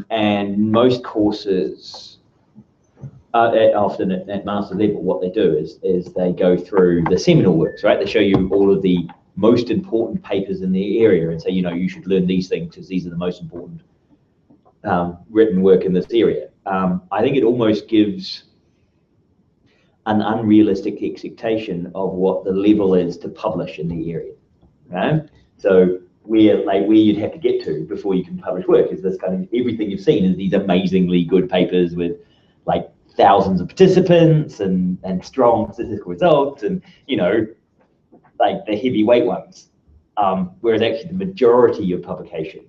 and most courses, often at master level, what they do is they go through the seminal works, right? They show you all of the most important papers in the area and say, you know, you should learn these things because these are the most important written work in this area. I think it almost gives an unrealistic expectation of what the level is to publish in the area, right? So where you'd have to get to before you can publish work is this kind of, everything you've seen is these amazingly good papers with like thousands of participants and strong statistical results and, you know, like the heavyweight ones. Whereas actually the majority of publication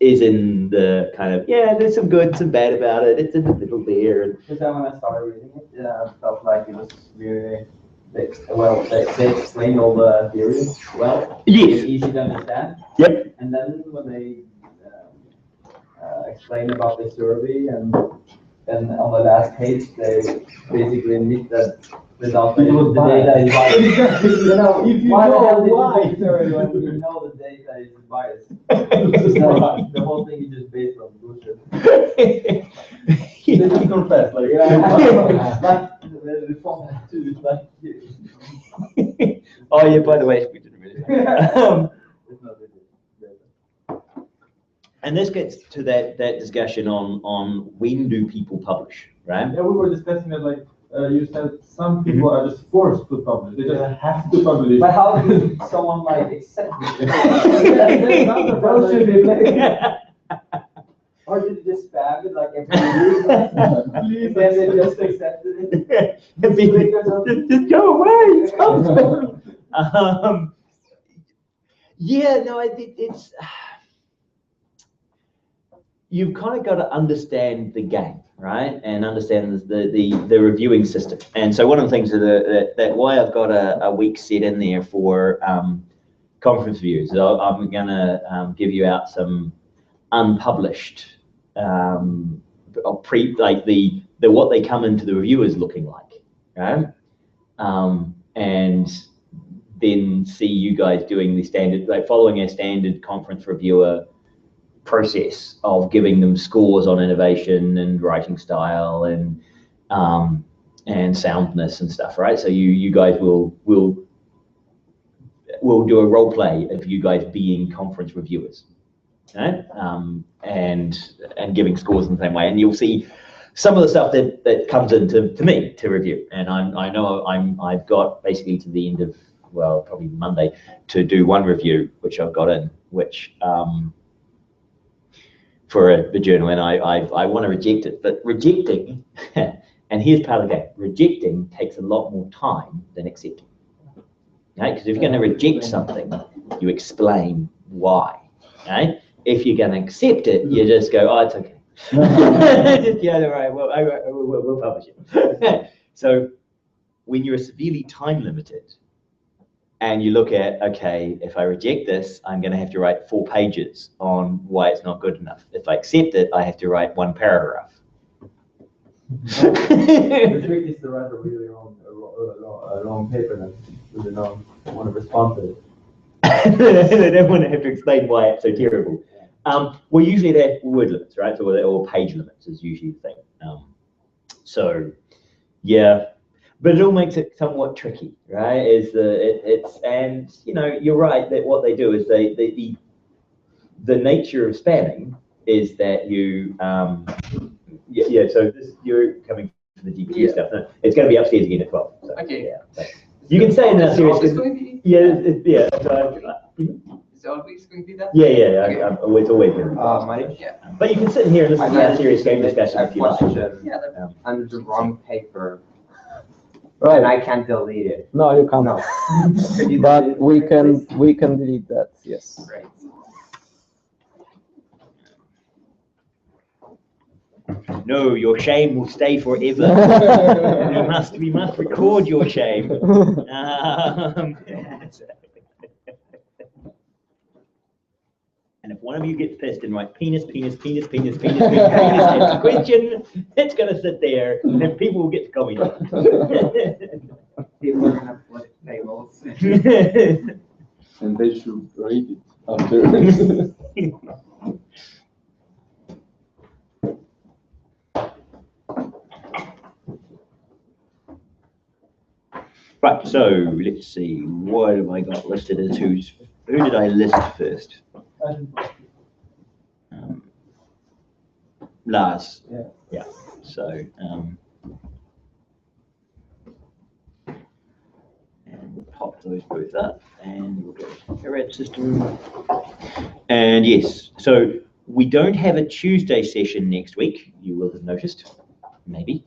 is in the kind of, yeah, there's some good, some bad about it. It's in the middle there. Because then when I started reading it, I felt like it was really, well, they explained all the theories well. Yes. It's easy to understand. Yep. And then when they explain about the survey and on the last page, they basically admit that without the data is biased. You know, if you why the survey when you know the data is biased? The whole thing is just based on bullshit. Let me confess, like, like the format too, like. Oh yeah, by the way, we didn't really. And this gets to that discussion on when do people publish, right? Yeah, we were discussing it like you said, some people are just forced to publish. They just have to publish. But how does someone like accept it? Or did they just spam it like every week? And then they just accepted it? Just go away. Stop. Yeah, no, it's you've kind of got to understand the game, right? And understand the reviewing system. And so one of the things that why I've got a week set in there for conference reviews, I'm gonna give you out some unpublished like the what they come into the reviewers looking like, right? And then see you guys doing the standard, like following a standard conference reviewer process of giving them scores on innovation and writing style and soundness and stuff, right? So you guys will do a role play of you guys being conference reviewers, right? And giving scores in the same way, and you'll see some of the stuff that comes into me to review. And I've got basically to the end of, well, probably Monday to do one review, which I've got in, which for the journal, and I want to reject it, but rejecting, and here's part of the game, rejecting takes a lot more time than accepting, right? Because if you're going to reject something, you explain why, right? If you're going to accept it, you just go, oh, it's okay. Yeah, all right, well, we'll publish it. So when you're severely time limited, and you look at, okay, if I reject this, I'm going to have to write 4 pages on why it's not good enough. If I accept it, I have to write 1 paragraph. The trick is to write a really long paper that they don't want to respond to it. They don't want to have to explain why it's so terrible. Well, usually they're word limits, right? So or page limits is usually the thing. So, yeah. But it all makes it somewhat tricky, right? And you know, you're right that what they do is the nature of spamming is that you So you're coming to the GPT stuff. No, it's going to be upstairs again at 12. So, okay. Yeah. So you can stay in that series. Yeah. Is it always going to be that? Yeah. Okay. It's always going to be. Yeah. But you can sit in here and listen to that serious game discussion if you like. Yeah. Under the wrong paper. Right. And I can't delete it. No, you can't. No. But we can delete that. Yes. Great. No, your shame will stay forever. We must record your shame. And if one of you gets pissed and writes penis, answer the question, it's going to sit there and people will get to comment. People are going to put labels. And they should rate it after. Right, so let's see, what have I got listed as who did I list first? Lars. Yeah. So, and we'll pop those both up, and we'll go to the red system. And yes, so we don't have a Tuesday session next week. You will have noticed, maybe.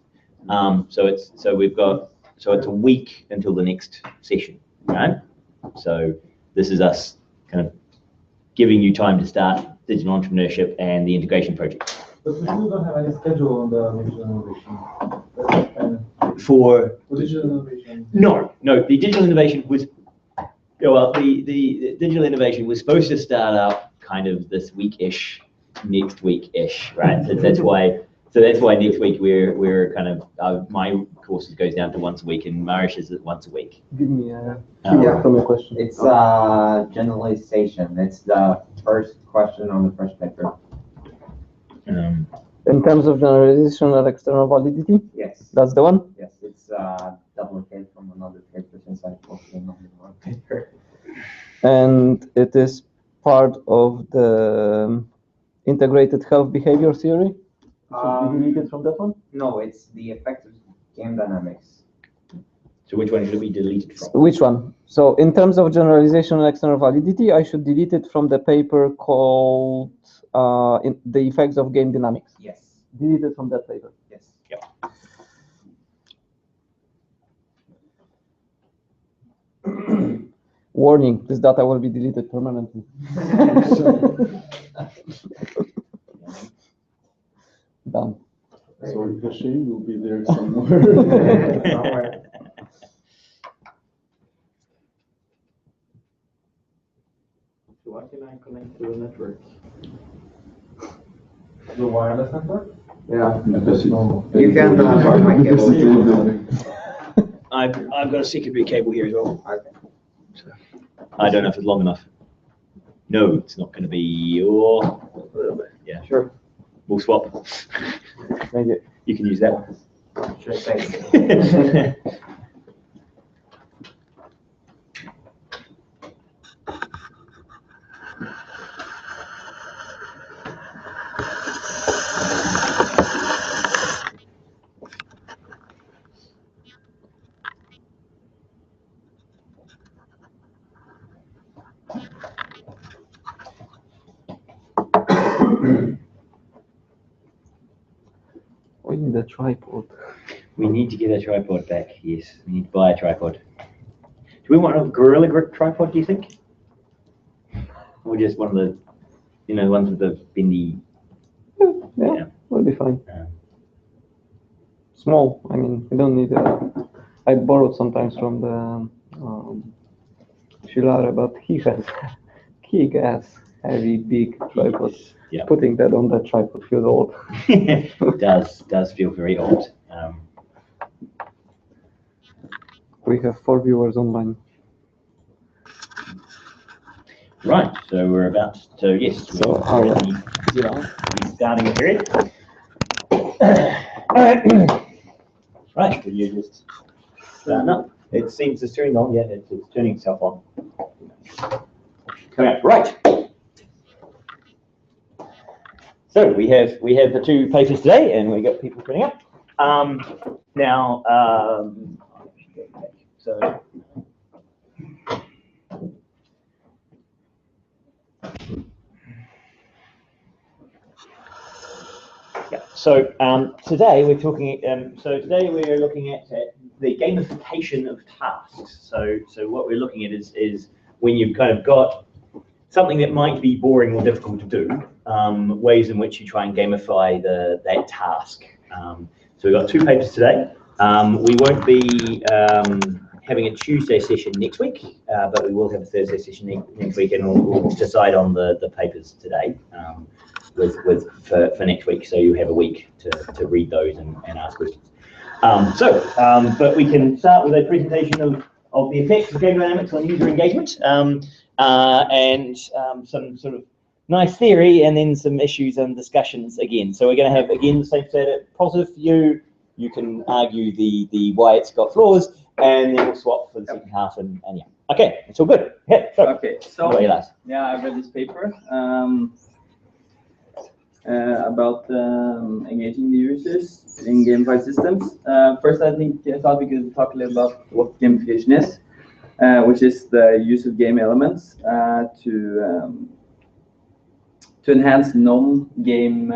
So it's a week until the next session, right? So this is us kind of giving you time to start digital entrepreneurship and the integration project. But we still don't have any schedule on the digital innovation. For Digital innovation. No, the digital innovation was, well, the digital innovation was supposed to start out kind of this week-ish, next week-ish, right? So that's why next week we're kind of my courses goes down to once a week, and Marish's is once a week. Give me a keyword from your question. It's generalization. It's the first question on the first paper. In terms of generalization and external validity, Yes. that's the one? Yes, it's duplicate from another paper since I posted another one paper. And it is part of the integrated health behavior theory? So we delete it from that one? No, it's the effects of game dynamics. So which one should be deleted from? Which one? So in terms of generalization and external validity, I should delete it from the paper called The Effects of Game Dynamics. Yes. Delete it from that paper. Yes. Yep. Warning, this data will be deleted permanently. Done. So Ricochet will be there somewhere. Somewhere. So why can I connect to the network? The wireless network? Yeah. Because You can borrow my cable. I've got a secondary cable here as well. Okay. So, I don't know if it's long enough. No, it's not going to be. Oh, yeah, Sure. we'll swap. Thank you. You can use that one. Sure, thanks. We need a tripod. We need to get a tripod back. Yes, we need to buy a tripod. Do we want a Gorilla Grip tripod? Do you think, or just one of the, ones with the bendy? Yeah, we'll be fine. Small. I mean, we don't need I borrowed sometimes from the Shilare, but he has kick-ass, heavy, big tripod. Yeah. Putting that on that tripod feels old. It does feel very old. We have 4 viewers online. Right, so we're about. So yes, So we're our starting the period. Right, so you just starting up. It seems it's turning on. Yeah, it's turning itself on. Come out. Right. So we have the 2 papers today, and we got people turning up. Now, so. Yeah. So today we're talking. Today we're looking at the gamification of tasks. So what we're looking at is when you've kind of got something that might be boring or difficult to do, ways in which you try and gamify that task. So we've got 2 papers today. We won't be having a Tuesday session next week, but we will have a Thursday session next week, and we'll decide on the papers today for next week. So you have a week to read those and ask questions. But we can start with a presentation of the effects of game dynamics on user engagement. And some sort of nice theory, and then some issues and discussions again. So we're going to have, again, the same set of positive view. You can argue the why it's got flaws, and then we'll swap for the second half, and yeah. Okay, it's all good. Yeah, so, Okay, so yeah, I read this paper about engaging the users in gamified systems. First, I thought we could talk a little about what gamification is, which is the use of game elements to enhance non-game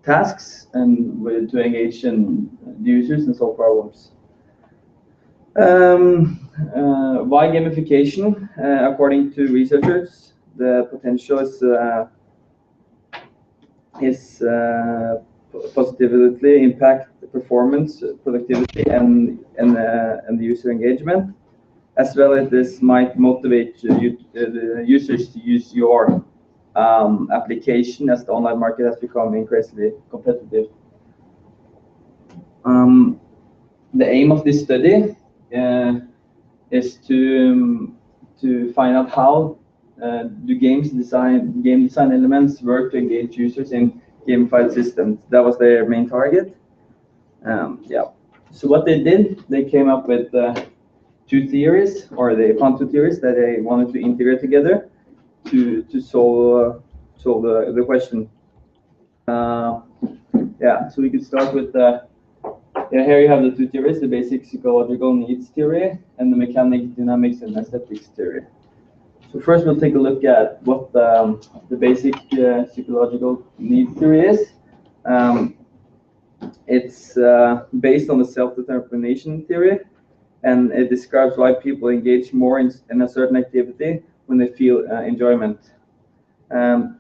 tasks and to engage in the users and solve problems. Why gamification? According to researchers, the potential is positively impact the performance, productivity, and the user engagement, as well as this might motivate the users to use your application as the online market has become increasingly competitive. The aim of this study is to find out how do game design elements work to engage users in gamified systems. That was their main target. Yeah. So what they did, they came up with two theories, or they found two theories that they wanted to integrate together to solve the question. Yeah. So we could start with here you have the two theories: the basic psychological needs theory and the mechanics, dynamics, and aesthetics theory. So first, we'll take a look at what the basic psychological need theory is. It's based on the self-determination theory, and it describes why people engage more in a certain activity when they feel enjoyment. And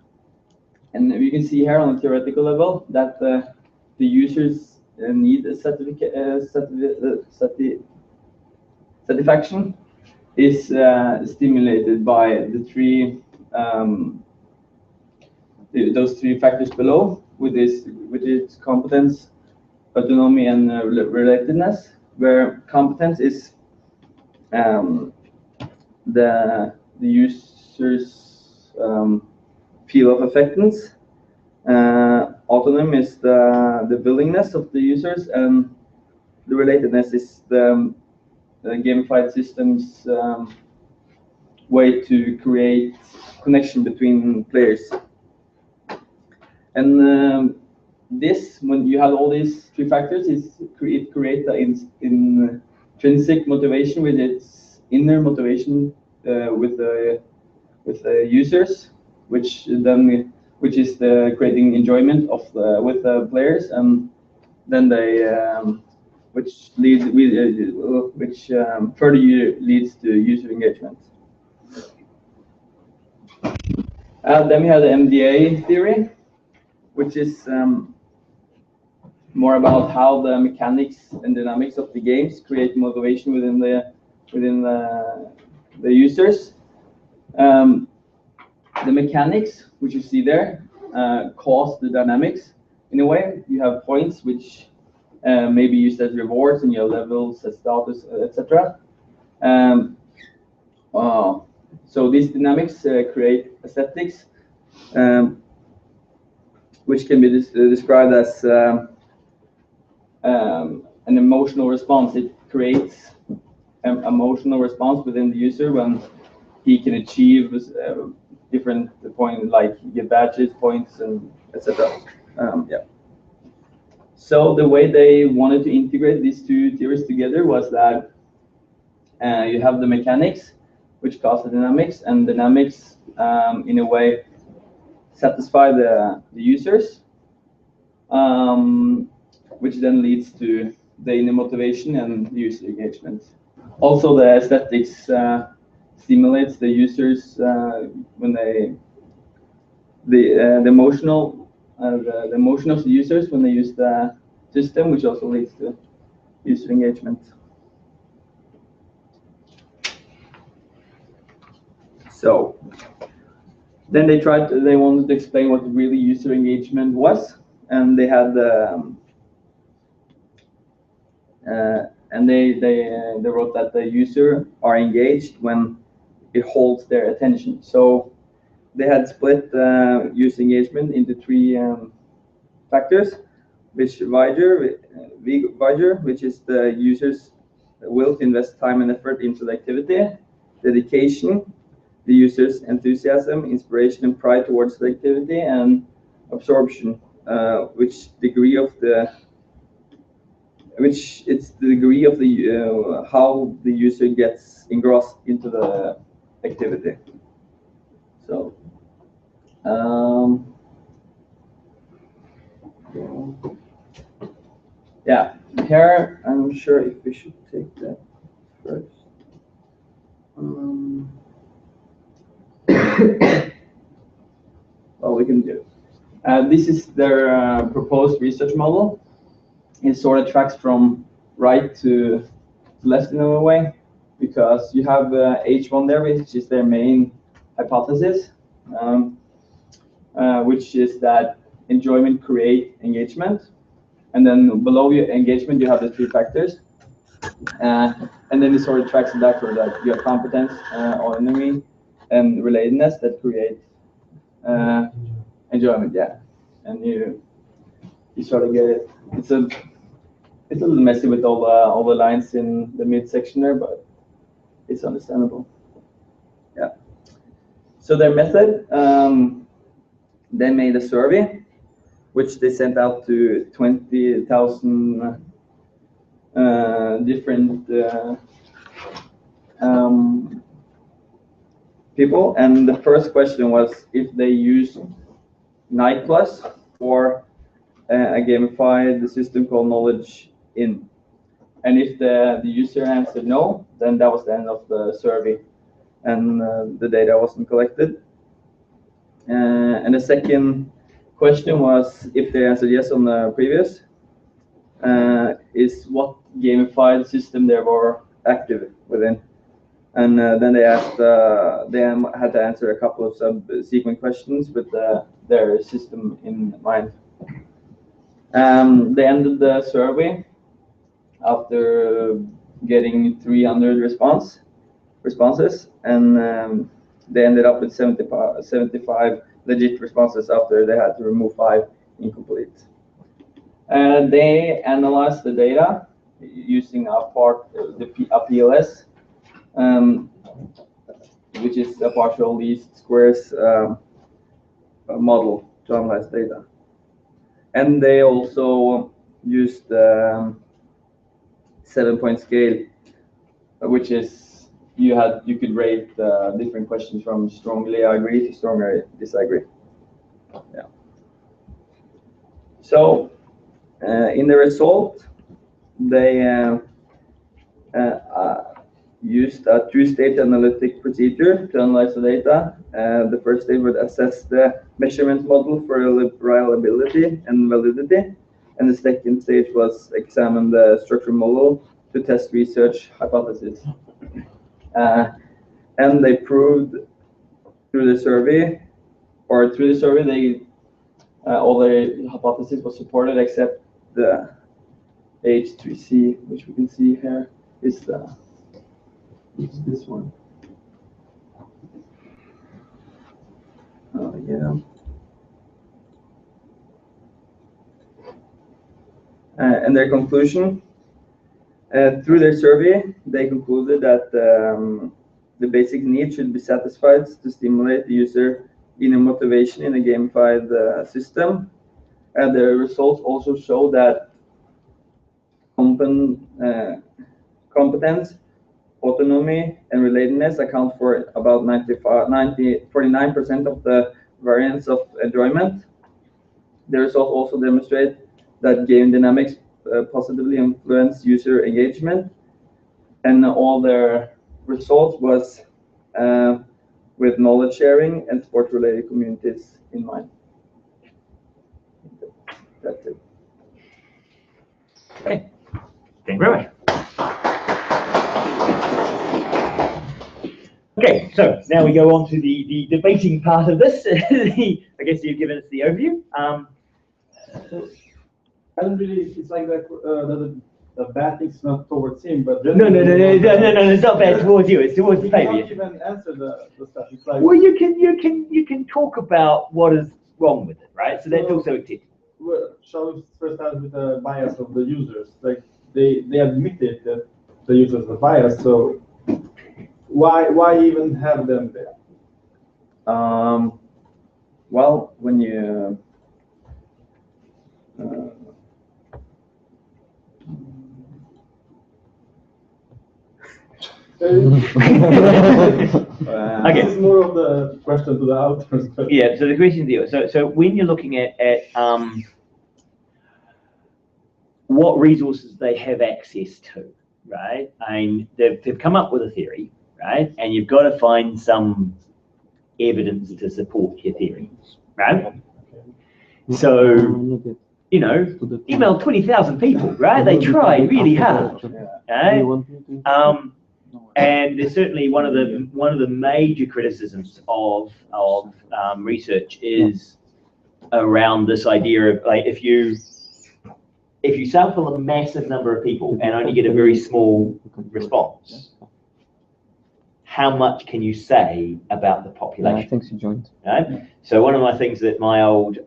you can see here on a theoretical level that the users need a satisfaction is stimulated by the those three factors below, with its competence, autonomy, and relatedness, where competence is the user's feel of affectance. Autonomy is the willingness of the users, and the relatedness is the gamified systems way to create connection between players. And this, when you have all these three factors, it creates an intrinsic motivation with its inner motivation with the users, which is the creating enjoyment with the players, and then they which further leads to user engagement. Then we have the MDA theory, which is more about how the mechanics and dynamics of the games create motivation within the users. The mechanics, which you see there, cause the dynamics. In a way, you have points which may be used as rewards, and your levels as status, etc. So these dynamics create aesthetics, which can be described as an emotional response. It creates an emotional response within the user when he can achieve different points, like get badges, points, and etc. Yeah. So the way they wanted to integrate these two theories together was that you have the mechanics, which cause the dynamics, and dynamics in a way satisfy the users, which then leads to the inner motivation and user engagement. Also, the aesthetics stimulates the users when the emotion of the users when they use the system, which also leads to user engagement. So then they wanted to explain what really user engagement was, and they had and they wrote that the user are engaged when it holds their attention. So they had split user engagement into three factors. which which is the user's will to invest time and effort into the activity, dedication, the user's enthusiasm, inspiration, and pride towards the activity, and absorption, which it's the degree of the how the user gets engrossed into the activity. So. Yeah, here I'm sure if we should take that first. Well, we can do. This is their proposed research model. It sort of tracks from right to left in a way, because you have H1 there, which is their main hypothesis, which is that enjoyment create engagement. And then below your engagement, you have the 3 factors. And then it sort of tracks it backward, like you have competence, autonomy, and relatedness that create enjoyment, yeah. And you sort of get it. It's a little messy with all the lines in the midsection there, but it's understandable. Yeah. So their method, they made a survey, which they sent out to 20,000 different people. And the first question was if they use Night Plus or a gamified system called Knowledge In. And if the user answered no, then that was the end of the survey, and the data wasn't collected. And the second question was if they answered yes on the previous, is what gamified system they were active within. And then they asked, they had to answer a couple of subsequent questions with their system in mind. They ended the survey after getting 300 responses, and they ended up with 75 legit responses after they had to remove 5 incomplete. And they analyzed the data using a PLS, which is a partial least squares model to analyze data. And they also used 7-point scale, which is you could rate different questions from strongly agree to strongly disagree. Yeah. So in the result, they used a 2-stage analytic procedure to analyze the data. The first stage would assess the measurement model for reliability and validity, and the second stage was examine the structure model to test research hypothesis. And they proved through the survey, they all the hypothesis was supported except the H3C, which we can see here is this one. Oh yeah. And their conclusion, through their survey, they concluded that the basic need should be satisfied to stimulate the user in a motivation in a gamified system. And the results also show that competence, autonomy, and relatedness account for about 49% of the variance of enjoyment. The results also demonstrate that game dynamics positively influence user engagement, and all their results was with knowledge sharing and sport-related communities in mind. That's it. Okay, thank you very much. Okay, so now we go on to the debating part of this. I guess you've given us the overview. I don't really. It's like that. The bad thing's not towards him, but no, it's not bad towards you. It's towards the paper. You can't even answer the stuff. It's like, well, you can talk about what is wrong with it, right? So that's also a tip. Well, shall we first start with the bias of the users? Like they admitted that the users are biased, so why even have them there? Well, when you This is more of the question to the authors. But Yeah, so the question to you, so when you're looking at what resources they have access to, right? I mean, they've come up with a theory, right? And you've got to find some evidence to support your theory, right? So, you know, email 20,000 people, right? They try really hard, right? And there's certainly one of the major criticisms of research is around this idea of like if you sample a massive number of people and only get a very small response, how much can you say about the population? I think she joined. Right? So one of my things that my old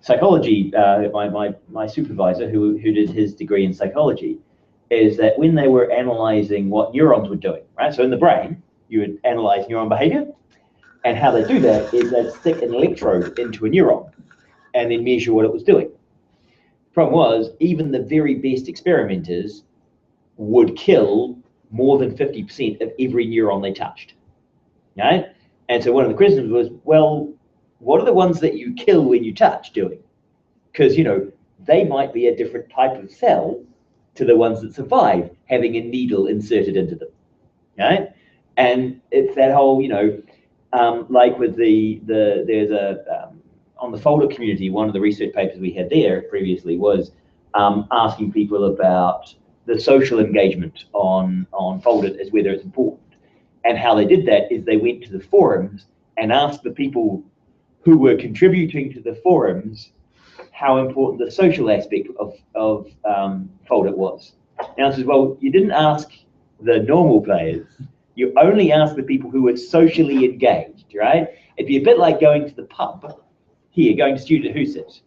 psychology, my supervisor who did his degree in psychology, is that when they were analyzing what neurons were doing, right? So in the brain, you would analyze neuron behavior, and how they do that is they'd stick an electrode into a neuron and then measure what it was doing. Problem was, even the very best experimenters would kill more than 50% of every neuron they touched, right? And so one of the questions was, well, what are the ones that you kill when you touch doing? Because, you know, they might be a different type of cell to the ones that survive having a needle inserted into them, right? And it's that whole, you know, like with there's a, on the folder community, one of the research papers we had there previously was asking people about the social engagement on folder as whether it's important. And how they did that is they went to the forums and asked the people who were contributing to the forums how important the social aspect of folder was. Now it says, well, you didn't ask the normal players, you only asked the people who were socially engaged, right? It'd be a bit like going to the pub here, going to Student Who's It,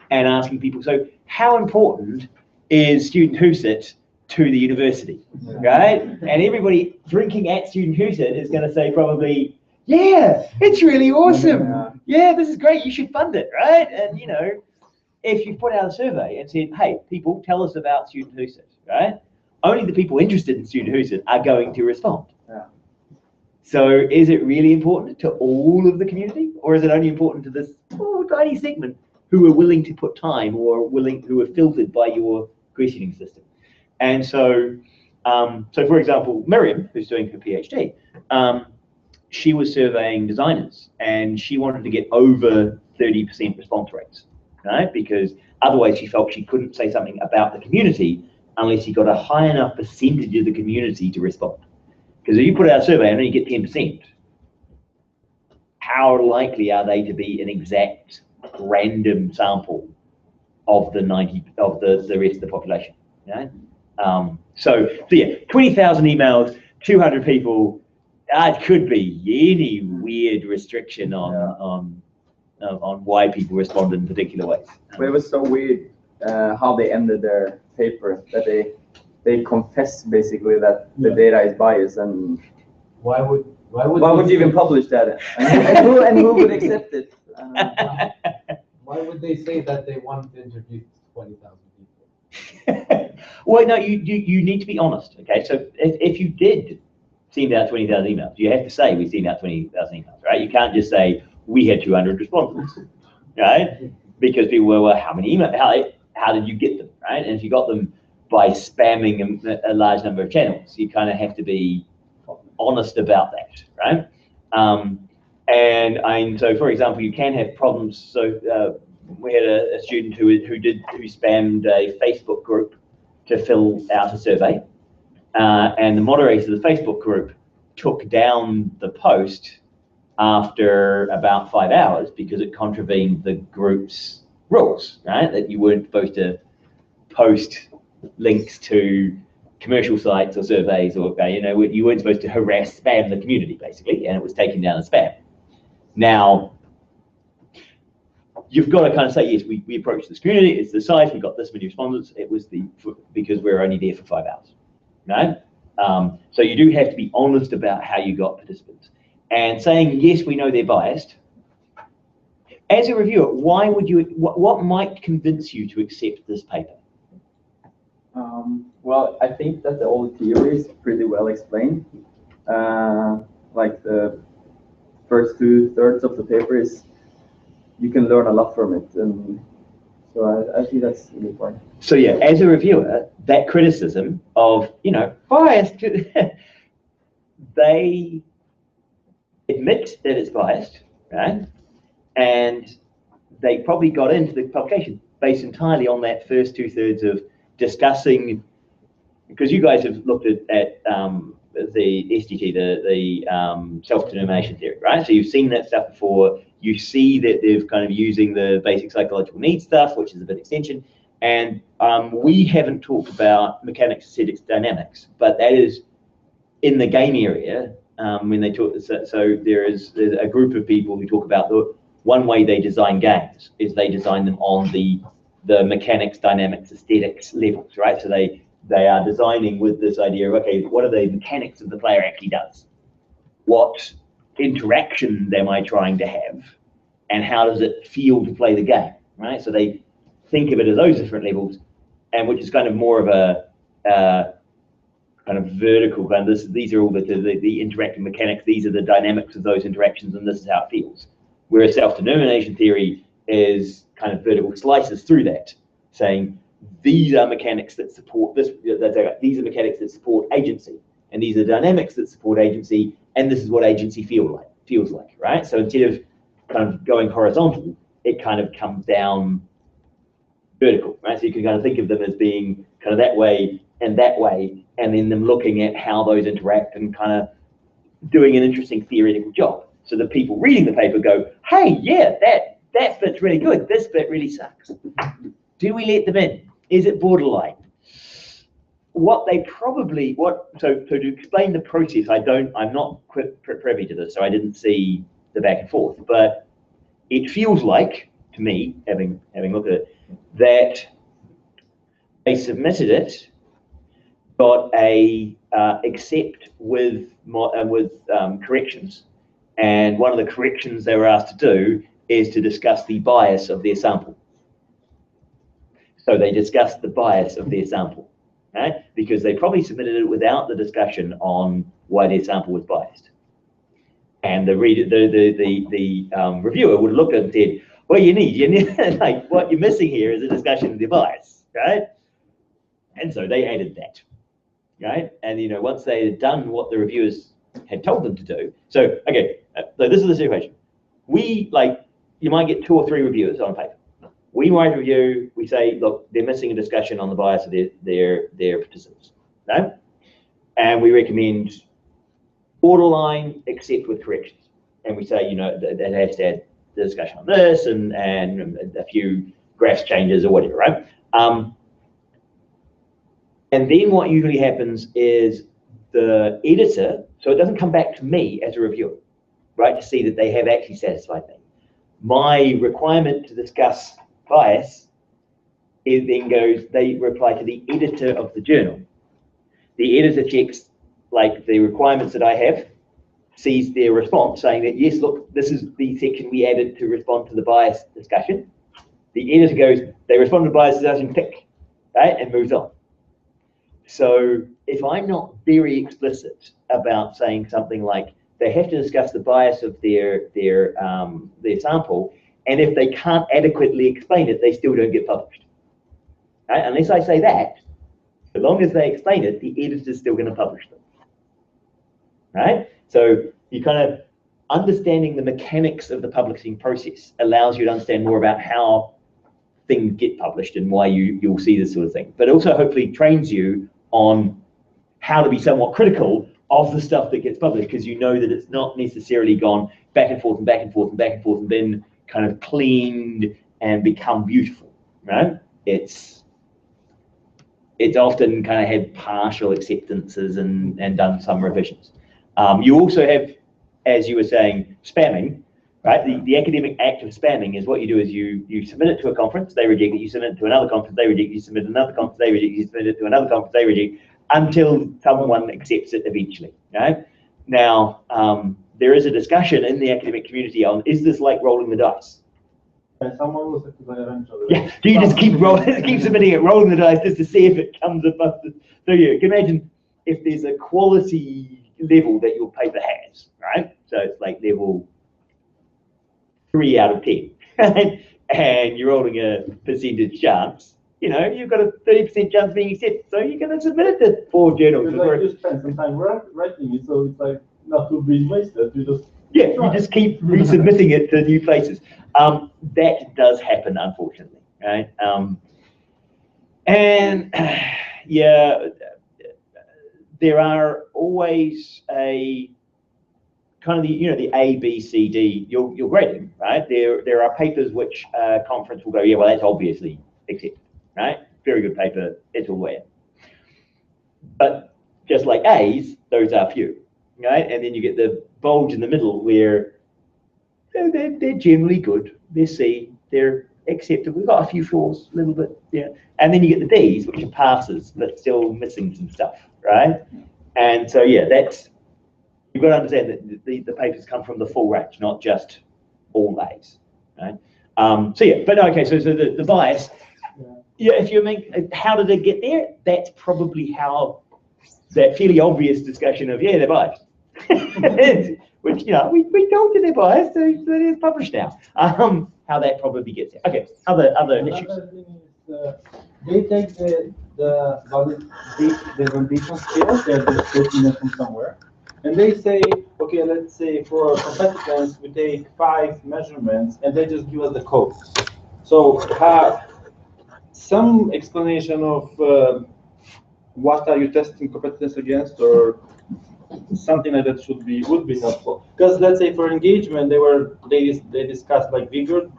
and asking people, so how important is Student Who's It to the university, right? And everybody drinking at Student Who's It is going to say probably, yeah, it's really awesome. Yeah, this is great. You should fund it, right? And you know, if you put out a survey and said, hey, people, tell us about Student Who's It, right? Only the people interested in Student Who's It are going to respond. Yeah. So is it really important to all of the community, or is it only important to this tiny segment who are willing to put time or who are filtered by your questioning system? And so, so for example, Miriam, who's doing her PhD, she was surveying designers, and she wanted to get over 30% response rates, right? Because otherwise she felt she couldn't say something about the community unless you got a high enough percentage of the community to respond. Because if you put out a survey and only get 10%, how likely are they to be an exact random sample of the rest of the population? Right? So yeah, 20,000 emails, 200 people. It could be any weird restriction on why people respond in particular ways. But it was so weird how they ended their paper, that they confess basically that the data is biased, and Why would you even publish that? And who would accept it? Why would they say that they want to interview 20,000 people? Well, no, you need to be honest. Okay, so if you did send out 20,000 emails, you have to say we sent out 20,000 emails, right? You can't just say we had 200 responses, right? Because people were, well, how many emails? How did you get them, right? And if you got them by spamming a large number of channels, you kind of have to be honest about that, right? And so, for example, you can have problems. So we had a student who spammed a Facebook group to fill out a survey, and the moderator of the Facebook group took down the post after about 5 hours because it contravened the group's rules, right? That you weren't supposed to post links to commercial sites or surveys, or you know, you weren't supposed to spam the community basically, and it was taken down as spam. Now, you've got to kind of say, yes, we approached this community, it's the size, we got this many respondents, it was because we're only there for 5 hours, right? So you do have to be honest about how you got participants. And saying, yes, we know they're biased. As a reviewer, why would you, what might convince you to accept this paper? Well, I think that the old theory is pretty well explained. Like the first 2/3 of the paper is, you can learn a lot from it, and so I think that's a good point. So yeah, as a reviewer, that criticism of, you know, biased, they admit that it's biased, right? And they probably got into the publication based entirely on that first 2/3 of discussing, because you guys have looked at the SDT, the self-determination theory, right? So you've seen that stuff before. You see that they're kind of using the basic psychological needs stuff, which is a bit extension. And we haven't talked about mechanics, aesthetics, dynamics, but that is in the game area. When they talk, so there's a group of people who talk about the one way they design games is they design them on the mechanics, dynamics, aesthetics levels, right? So they are designing with this idea of, okay, what are the mechanics of the player actually does? What interactions am I trying to have? And how does it feel to play the game, right? So they think of it as those different levels, and which is kind of more of a kind of vertical kind of these are all the interacting mechanics, these are the dynamics of those interactions, and this is how it feels. Whereas self-determination theory is kind of vertical slices through that, saying these are mechanics that support this, these are mechanics that support agency, and these are dynamics that support agency, and this is what agency feels like, right? So instead of kind of going horizontal, it kind of comes down vertical, right? So you can kind of think of them as being kind of that way, and then them looking at how those interact and kind of doing an interesting theoretical job. So the people reading the paper go, hey, yeah, that fit's really good. This bit really sucks. Do we let them in? Is it borderline? So to explain the process, I'm not privy to this, so I didn't see the back and forth, but it feels like, to me, having looked at it, that they submitted it, got a accept with corrections, and one of the corrections they were asked to do is to discuss the bias of their sample. So they discussed the bias of their sample, right? Because they probably submitted it without the discussion on why their sample was biased. And the reviewer would have looked at it and said, well, you need like what you're missing here is a discussion of the bias, right? And so they added that, right? And once they had done what the reviewers had told them to do, so okay, so this is the situation. You might get 2 or 3 reviewers on a paper. We write a review, we say, look, they're missing a discussion on the bias of their participants, right? And we recommend borderline except with corrections. And we say, that has to add the discussion on this and a few graphs changes or whatever, right? And then what usually happens is the editor, so it doesn't come back to me as a reviewer, right, to see that they have actually satisfied me. My requirement to discuss bias they reply to the editor of the journal. The editor checks like the requirements that I have, sees their response saying that, yes, look, this is the section we added to respond to the bias discussion. The editor goes, they respond to the bias discussion, tick, right, and moves on. So if I'm not very explicit about saying something like they have to discuss the bias of their sample, and if they can't adequately explain it, they still don't get published. Right? Unless I say that, as long as they explain it, the editor's still going to publish them. Right? So you kind of understanding the mechanics of the publishing process allows you to understand more about how things get published and why you'll see this sort of thing. But also hopefully trains you on how to be somewhat critical of the stuff that gets published, because you know that it's not necessarily gone back and forth and back and forth and back and forth and then kind of cleaned and become beautiful, right? It's often kind of had partial acceptances and done some revisions. You also have, as you were saying, spamming, right? The academic act of spamming is what you do is you submit it to a conference, they reject it, you submit it to another conference, they reject it, you submit another conference, they reject it, you submit it to another conference, they reject, until someone accepts it eventually, right? Now, there is a discussion in the academic community on, is this like rolling the dice? And someone will set it eventually. Yeah, do you just keep rolling, keep submitting it, rolling the dice just to see if it comes above the, so you can imagine if there's a quality level that your paper has, right? So it's like level 3 out of 10, and you're rolling a percentage chance, you know, you've got a 30% chance of being accepted, so you're going to submit it to 4 journals. Like you spend some time writing it, so it's like not to be wasted. You just you just keep resubmitting it to new places. That does happen, unfortunately, right? And yeah, there are always a kind of the A, B, C, D. You're grading, right? There are papers which conference will go, yeah, well, that's obviously accepted, right? Very good paper, it's all there. But just like A's, those are few, right? And then you get the bulge in the middle where they're generally good. They're C, they're acceptable. We've got a few flaws, a little bit, yeah. And then you get the D's, which are passes, but still missing some stuff, right? And so, yeah, that's, you've got to understand that the papers come from the full range, not just all A's, right? So yeah, but okay, so the bias, yeah, if you mean, how did it get there? That's probably how that fairly obvious discussion of, yeah, they're biased. Which, you know, we told you they're biased, so that is published now. How that probably gets there. Okay, other issues. Another thing is, they take the validation scale, they're just taking it from somewhere, and they say, okay, let's say for competitors, we take 5 measurements, and they just give us the code. So some explanation of what are you testing competitors against, or something like that would be helpful. Because let's say for engagement, they discussed like vigor,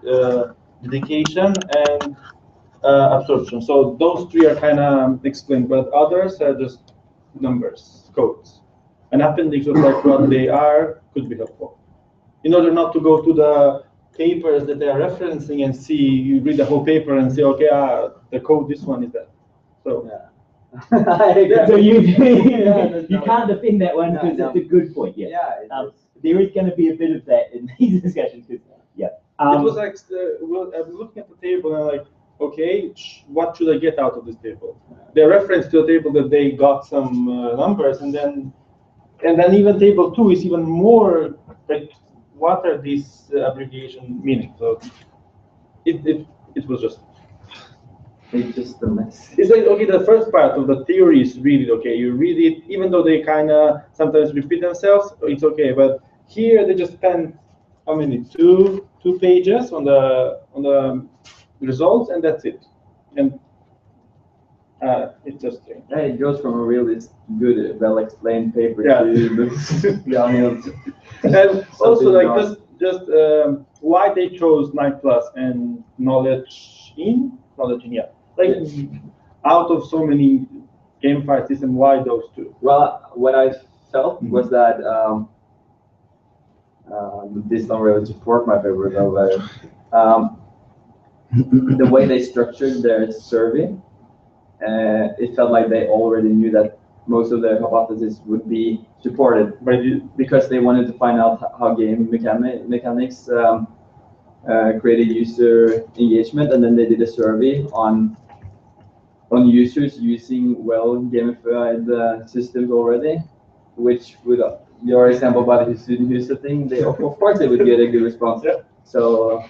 dedication, and absorption. So those 3 are kind of explained, but others are just numbers, codes. An appendix of like what they are could be helpful. In order not to go to the papers that they are referencing and see, you read the whole paper and say, okay, the code, this one is that. So. Yeah. So you can't defend that one because it's a good point. Yeah. There is going to be a bit of that in these discussions. Yeah. It was like, I'm looking at the table and I'm like, okay, what should I get out of this table? They reference to a table that they got some numbers, and then even table 2 is even more like, what are these abbreviation meaning? So it was just. It's just a mess. It's like, okay, the first part of the theory is really okay. You read it, even though they kind of sometimes repeat themselves, it's okay. But here they just spend how many? Two pages on the results, and that's it. And it's just strange. Yeah, it goes from a really good, well-explained paper to downhill. And also, like just why they chose 9+ and knowledge in, yeah. Like, out of so many gamified systems, why those 2? Well, what I felt was that this don't really support my favorite though, but the way they structured their survey, it felt like they already knew that most of their hypotheses would be supported, because they wanted to find out how game mechanics created user engagement, and then they did a survey on users using well gamified systems already, which with your example about the student user thing, of course they would get a good response. Yeah. So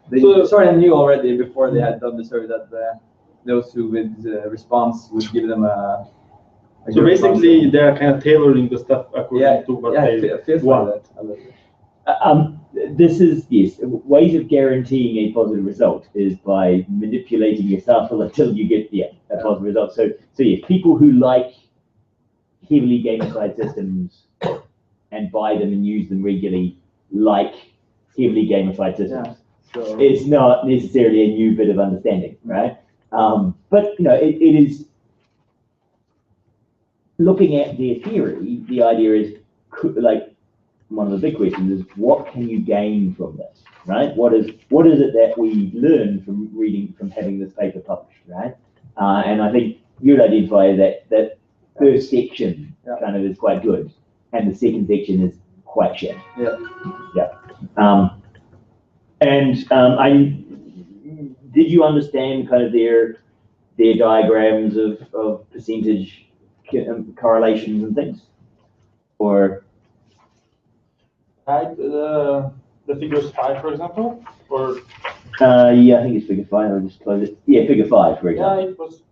they sort of knew already before they had done the survey that those who would response would give them a so basically they're kind of tailoring the stuff according to what they want. This is, yes, ways of guaranteeing a positive result is by manipulating your sample until you get a positive result. So yes, people who like heavily gamified systems and buy them and use them regularly like heavily gamified systems. Yeah. So it's not necessarily a new bit of understanding, right? But you know, it is looking at their theory. The idea is like one of the big questions is, what can you gain from this, right? What is it that we learn from having this paper published, right? And I think you'd identify that first section kind of is quite good, and the second section is quite shit. Did you understand kind of their diagrams of percentage correlations and things, or? The figures 5, for example, or yeah, I think it's figure 5. I'll just close it. Yeah, figure 5, for example. yeah, it was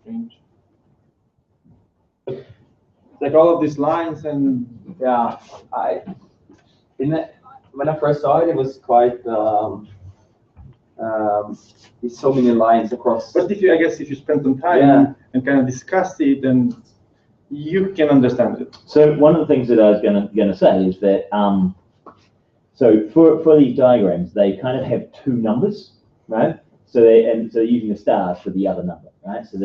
strange. But, like all of these lines and Yeah, when I first saw it, it was quite there's so many lines across. But I guess if you spend some time and kind of discuss it, then you can understand it. So one of the things that I was gonna say is that so for these diagrams, they kind of have two numbers, right? So they're using the stars for the other number, right? So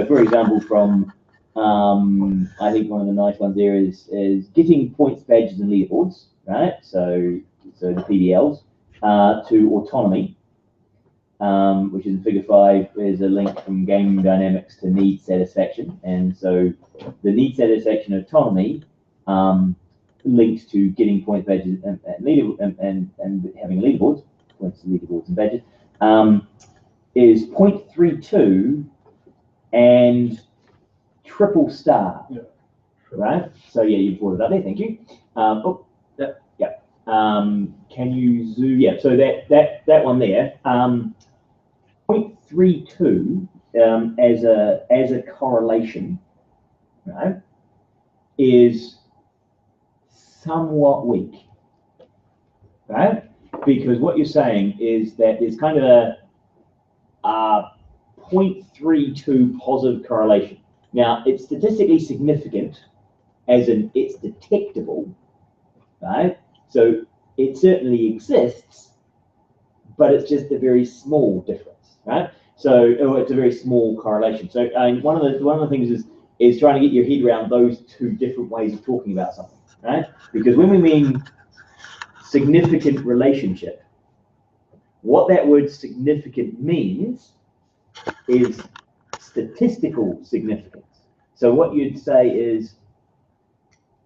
for example, from I think one of the nice ones there is getting points, badges, and leaderboards, right? So the PDLs to autonomy, which is in figure 5, is a link from game dynamics to need satisfaction, and so the need satisfaction autonomy links to getting points, badges, and having leaderboards, points, leaderboards, and badges, is 0.32 and triple star, right? So yeah, you brought it up there. Thank you. Can you zoom? Yeah. So that one there, 0.32 as a correlation, right, is somewhat weak, right? Because what you're saying is that there's kind of a 0.32 positive correlation. Now, it's statistically significant, as in it's detectable, right? So it certainly exists, but it's just a very small difference, right? So it's a very small correlation. So one of the things is trying to get your head around those two different ways of talking about something, right? Because when we mean significant relationship, what that word significant means is statistical significance. So what you'd say is,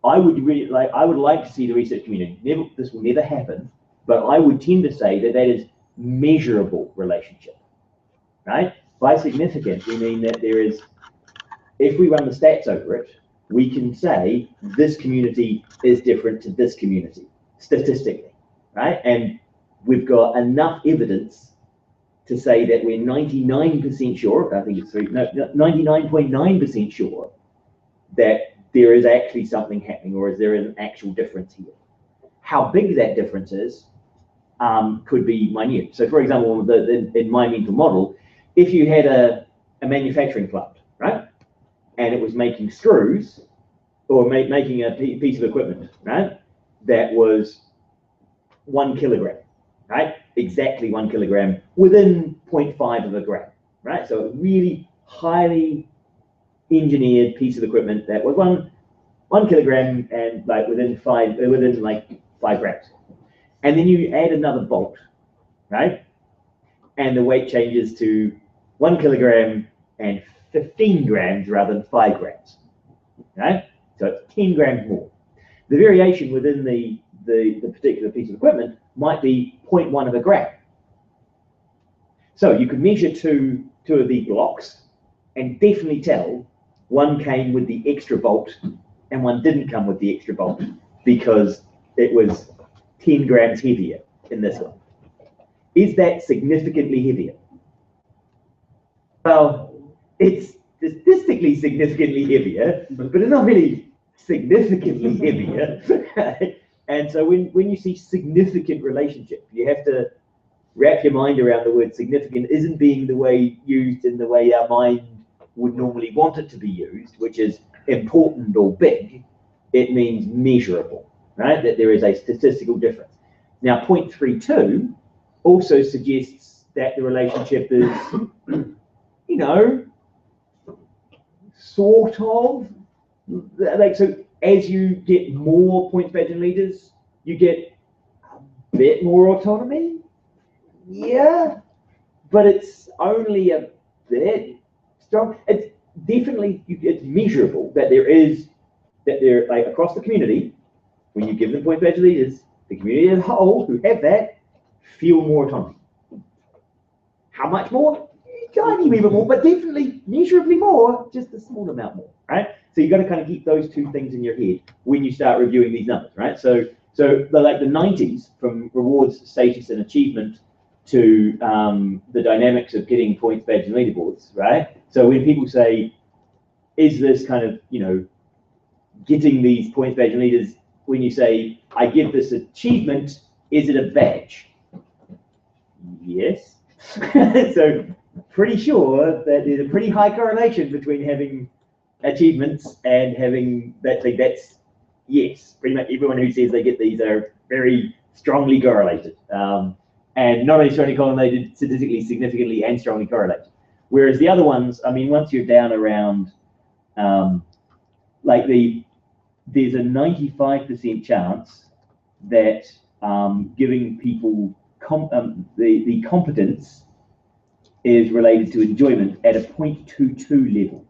I would like to see the research community, this will never happen, but I would tend to say that is measurable relationship, right? By significant, we mean that there is, if we run the stats over it, we can say this community is different to this community, statistically, right? And we've got enough evidence to say that we're 99% sure, I think it's 99.9% sure that there is actually something happening, or is there an actual difference here? How big that difference is could be minute. So for example, in my mental model, if you had a manufacturing plant, right? And it was making screws, or making a piece of equipment, right? That was 1 kilogram, right? Exactly 1 kilogram within 0.5 of a gram, right? So a really highly engineered piece of equipment that was one kilogram and like within 5 grams. And then you add another bolt, right? And the weight changes to 1 kilogram and 15 grams rather than 5 grams, right? So it's 10 grams more. The variation within the particular piece of equipment might be 0.1 of a gram. So you could measure two of the blocks and definitely tell one came with the extra bolt and one didn't come with the extra bolt because it was 10 grams heavier in this one. Is that significantly heavier? Well, it's statistically significantly heavier, but it's not really significantly heavier. And so when you see significant relationship, you have to wrap your mind around the word significant isn't being the way used in the way our mind would normally want it to be used, which is important or big. It means measurable, right? That there is a statistical difference. Now, 0.32 also suggests that the relationship is, you know, sort of, like, so as you get more points badge and leaders, you get a bit more autonomy. Yeah, but it's only a bit strong. It's definitely, it's measurable that they're like across the community, when you give them point badge leaders, the community as a whole who have that feel more autonomy. How much more? Tiny wee bit more, but definitely measurably more, just a small amount more, right? So you got to kind of keep those two things in your head when you start reviewing these numbers, right? So like the 90s from rewards, status, and achievement to the dynamics of getting points, badge, and leaderboards, right? So when people say, is this kind of, you know, getting these points, badge, and leaders, when you say, I give this achievement, is it a badge? Yes. So pretty sure that there's a pretty high correlation between having achievements and having that thing. That's yes, pretty much everyone who says they get these are very strongly correlated. And not only strongly correlated, statistically significantly and strongly correlated. Whereas the other ones, I mean, once you're down around, like there's a 95% chance that giving people the competence is related to enjoyment at a 0.22 level.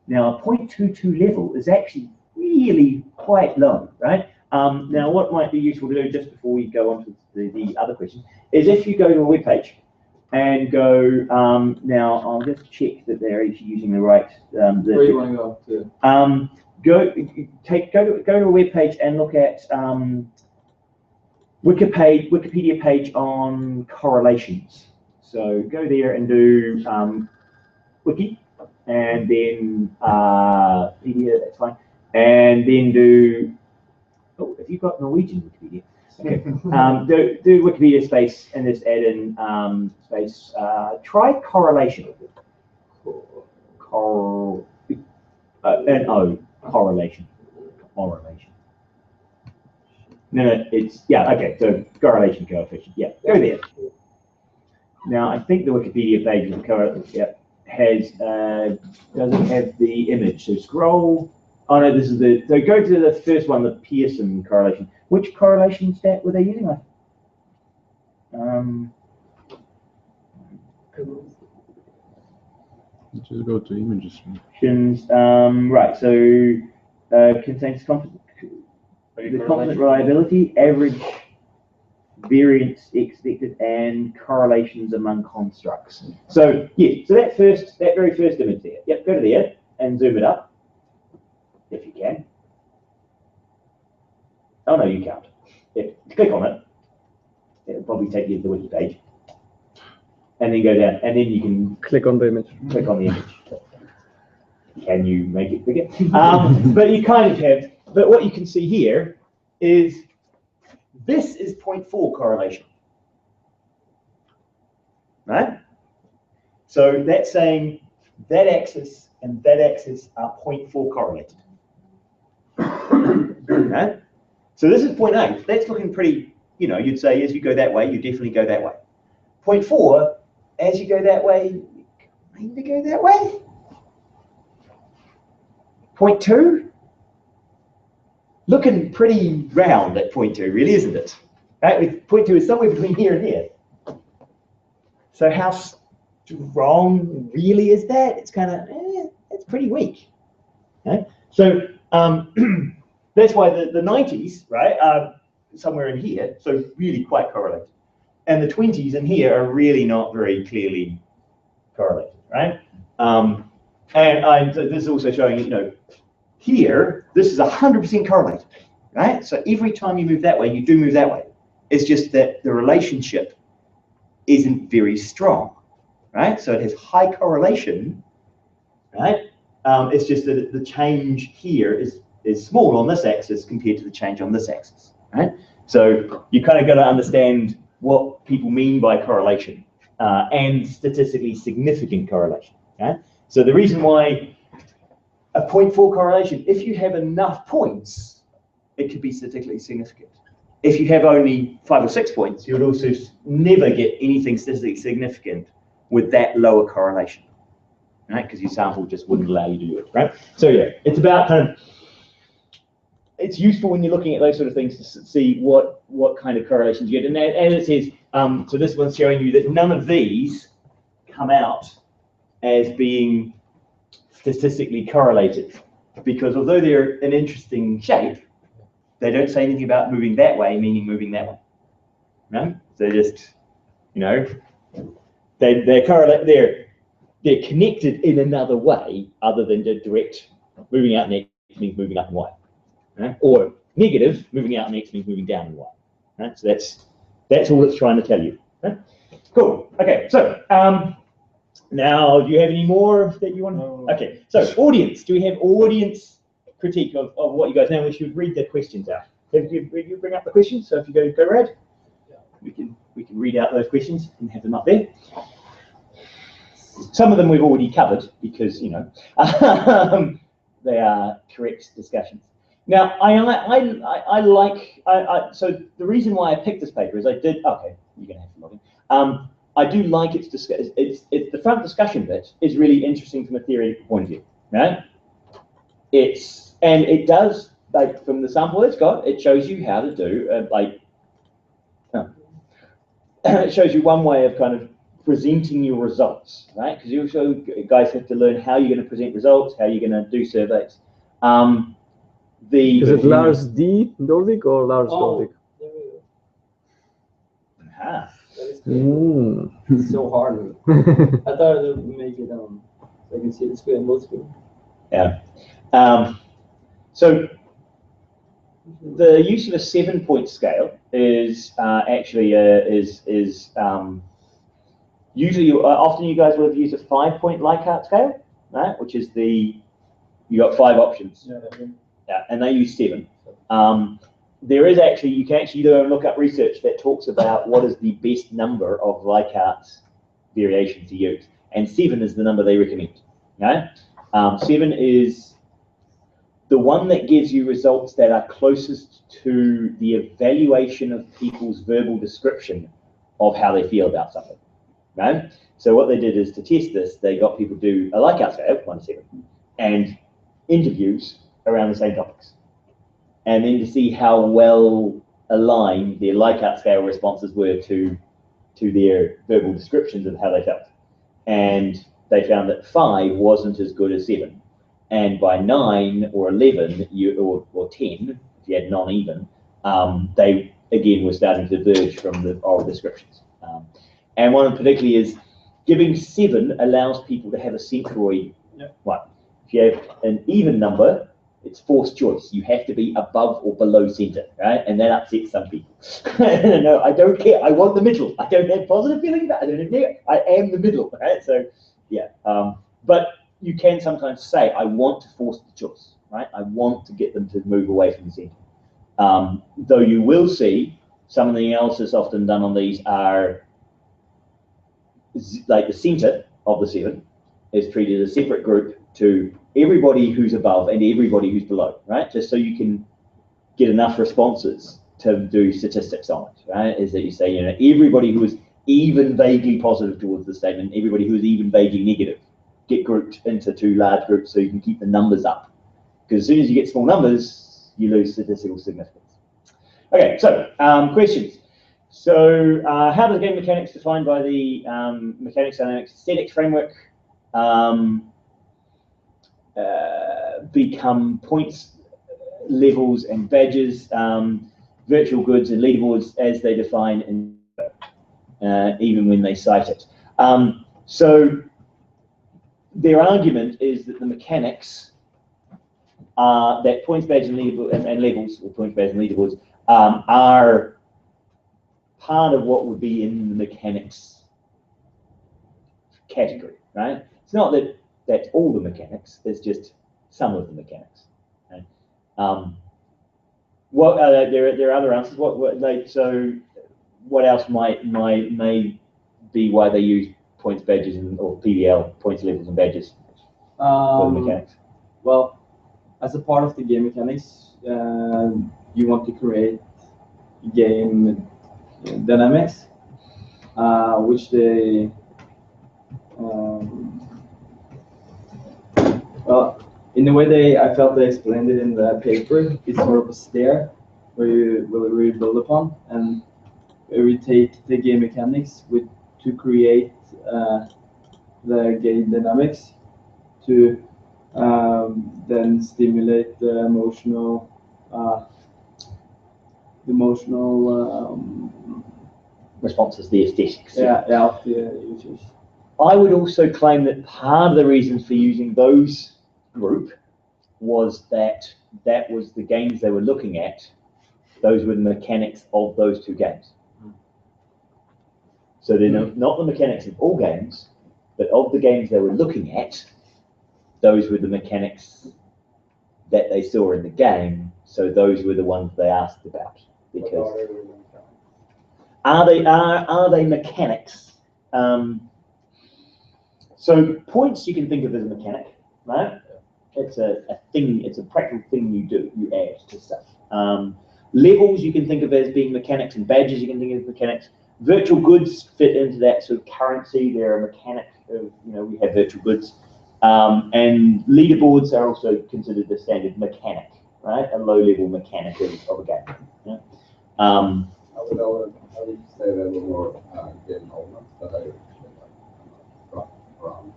Now, a 0.22 level is actually really quite low, right? Now, what might be useful to do just before we go on to the other question is if you go to a web page and go, now I'll just check that they're actually using the right. Where you want to go to? Go to a web page and look at Wikipedia page on correlations. So go there and do wiki, and then Wikipedia, that's fine, and then do. Oh, have you got Norwegian Wikipedia? Okay. do Wikipedia space and just add in space. Try correlation. Correlation. Correlation. No, it's yeah. Okay, so correlation coefficient. Yeah, go there. Now I think the Wikipedia page has doesn't have the image. So scroll. Oh no, this is the. So go to the first one, the Pearson correlation. Which correlation stat were they using? Just go to images. Right. So contains the confident reliability, average variance expected, and correlations among constructs. So yeah, so that very first image there. Yep, go to there and zoom it up if you can. Oh no, you can't. Yeah, click on it. It'll probably take you to the wiki page, and then go down, and then you can Click on the image. click on the image. Can you make it bigger? But you kind of have. But what you can see here is this is 0.4 correlation, right? So that's saying that axis and that axis are 0.4 correlated. Right? So this is 0.8. That's looking pretty, you know, you'd say as you go that way, you definitely go that way. 0.4, as you go that way, you kind of go that way. 0.2, looking pretty round at 0.2, really, isn't it? Right? With 0.2 is somewhere between here and here. So how strong really is that? It's kind of, it's pretty weak. Okay? So that's why the 90s, right, are somewhere in here, so really quite correlated. And the 20s in here are really not very clearly correlated, right? So this is also showing, you know, here, this is 100% correlated, right? So every time you move that way, you do move that way. It's just that the relationship isn't very strong, right? So it has high correlation, right? It's just that the change here is small on this axis compared to the change on this axis, right? So you kind of got to understand what people mean by correlation and statistically significant correlation, right? So the reason why a 0.4 correlation, if you have enough points, it could be statistically significant. If you have only 5 or 6 points, you would also never get anything statistically significant with that lower correlation, right? Because your sample just wouldn't allow you to do it, right? So yeah, it's about kind of it's useful when you're looking at those sort of things to see what kind of correlations you get. And as it says, so this one's showing you that none of these come out as being statistically correlated, because although they're an interesting shape, they don't say anything about moving that way, meaning moving that way. No, they're just, you know, they're connected in another way other than the direct moving out next means moving up and Y, right? Or negative moving out next means moving down and Y. Right? So that's all it's trying to tell you. Right? Cool. Okay. So now, do you have any more that you want? No. Okay. So audience. Do we have audience critique of what you guys know? We should read the questions out. Have you bring up the questions? So if you go red, we can read out those questions and have them up there. Some of them we've already covered because, you know, they are correct discussions. Now, so the reason why I picked this paper is I did, okay, you're gonna have to log in. I do like it's the front discussion bit is really interesting from a theoretical point of view, right? It does, like, from the sample it's got, it shows you how to do, it shows you one way of kind of presenting your results, right? Because you also guys have to learn how you're going to present results, how you're going to do surveys. Is it Lars D. Dolvik or Lars Dolvik? There we go. Ah. That is great. It's so hard. I thought it would make it so I can see the screen, both screen. Yeah. So the use of a 7-point scale is actually usually often you guys will have used a 5-point Likert scale, right? Which is you got 5 options. Yeah, and they use 7. There is actually, you can actually go and look up research that talks about what is the best number of Likert's variation to use, and 7 is the number they recommend. Okay? 7 is the one that gives you results that are closest to the evaluation of people's verbal description of how they feel about something. Right? So what they did is to test this, they got people to do a Likert scale, 1 to 7, and interviews around the same topics. And then to see how well aligned their Likert scale responses were to their verbal descriptions of how they felt. And they found that 5 wasn't as good as 7. And by 9 or 11, or 10, if you had non-even, they again were starting to diverge from the oral descriptions. And one particularly is giving 7 allows people to have a centroid one. If you have an even number, it's forced choice. You have to be above or below center, right? And that upsets some people. No, I don't care. I want the middle. I don't have positive feelings about it. I don't have negative. I am the middle, right? So, yeah. But you can sometimes say, I want to force the choice, right? I want to get them to move away from the center. Though you will see something else that's often done on these are like the center of the 7 is treated as a separate group to everybody who's above and everybody who's below, right? Just so you can get enough responses to do statistics on it, right? Is that you say, you know, everybody who is even vaguely positive towards the statement, everybody who is even vaguely negative, get grouped into 2 large groups so you can keep the numbers up. Because as soon as you get small numbers, you lose statistical significance. Okay, so questions. So how does game mechanics defined by the mechanics dynamics aesthetics framework become points, levels, and badges, virtual goods and leaderboards as they define in even when they cite it. So their argument is that the mechanics that points, badges, and levels, or points, badges, and leaderboards, are part of what would be in the mechanics category, right? It's not that that's all the mechanics, it's just some of the mechanics. Right? There are other answers. What else may be why they use points, badges, or PBL, points, levels, and badges for the mechanics? Well, as a part of the game mechanics, you want to create game dynamics, which they well, in the way I felt they explained it in the paper, it's more of a stair where we build upon, and where we take the game mechanics to create the game dynamics to then stimulate the emotional responses, the aesthetics. yeah, of the users. I would also claim that part of the reason for using those group was that was the games they were looking at. Those were the mechanics of those two games. So they're not the mechanics of all games, but of the games they were looking at, those were the mechanics that they saw in the game. So those were the ones they asked about. Because are they mechanics? So points you can think of as a mechanic, right? It's a thing. It's a practical thing you do. You add to stuff. Levels you can think of as being mechanics, and badges you can think of as mechanics. Virtual goods fit into that sort of currency. They're a mechanic of, we have virtual goods. And leaderboards are also considered the standard mechanic, right? A low-level mechanic of a game. Yeah? I would say there were more game elements that I got around.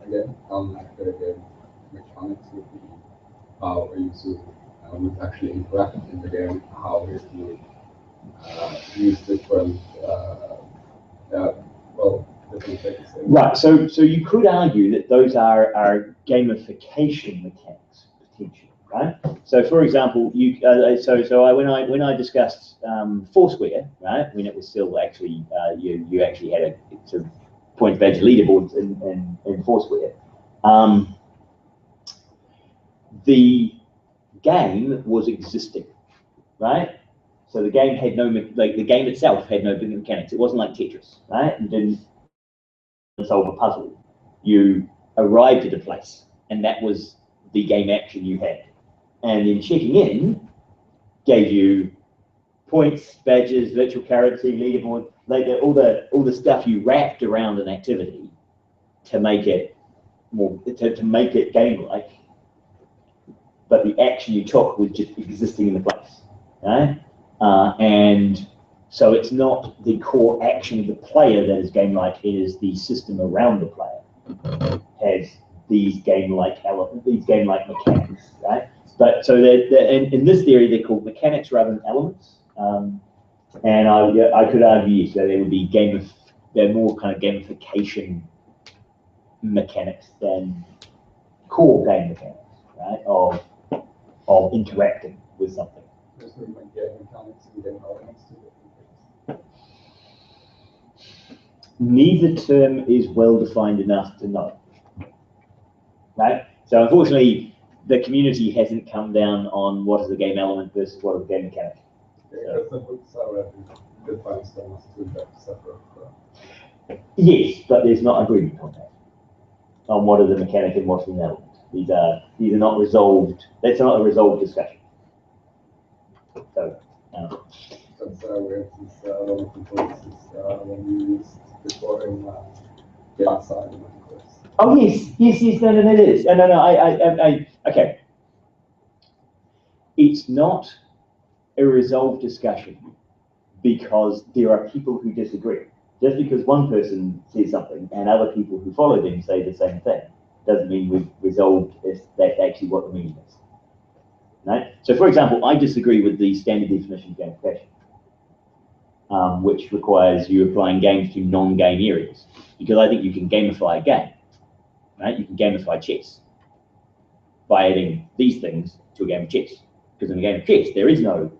Again, unnecessary game mechanics would be how a user would actually interact in the game, how he would use different different things. Right. So you could argue that those are gamification mechanics potentially, right? So for example, when I discussed Foursquare, right, when it was still actually you actually had a sort of point badge leaderboards in Foursquare. The game was existing, right? So the game had no, the game itself had no mechanics. It wasn't like Tetris, right? You didn't solve a puzzle. You arrived at a place, and that was the game action you had. And then checking in gave you points, badges, virtual currency, leaderboard, like all the stuff you wrapped around an activity to make it more to make it game-like. But the action you took was just existing in the place, right? And so it's not the core action of the player that is game-like, it is the system around the player has these game-like mechanics, right? But so in this theory, they're called mechanics rather than elements. And I could argue that they would be they're more kind of gamification mechanics than core game mechanics, right? Of interacting with something. Neither term is well defined enough to know, right? So unfortunately, the community hasn't come down on what is a game element versus what is a game mechanic. Yes, but there's not agreement on that, on what is a mechanic and what's an element. These are not resolved. That's not a resolved discussion. So. That's where it's one of the components when you use before in game side of course. Oh yes, no, it is. No, I okay. It's not a resolved discussion because there are people who disagree. Just because one person says something and other people who follow them say the same thing doesn't mean we've resolved if that's actually what the meaning is. Right? So for example, I disagree with the standard definition of gamification, which requires you applying games to non-game areas, because I think you can gamify a game, right? You can gamify chess by adding these things to a game of chess, because in a game of chess, there is no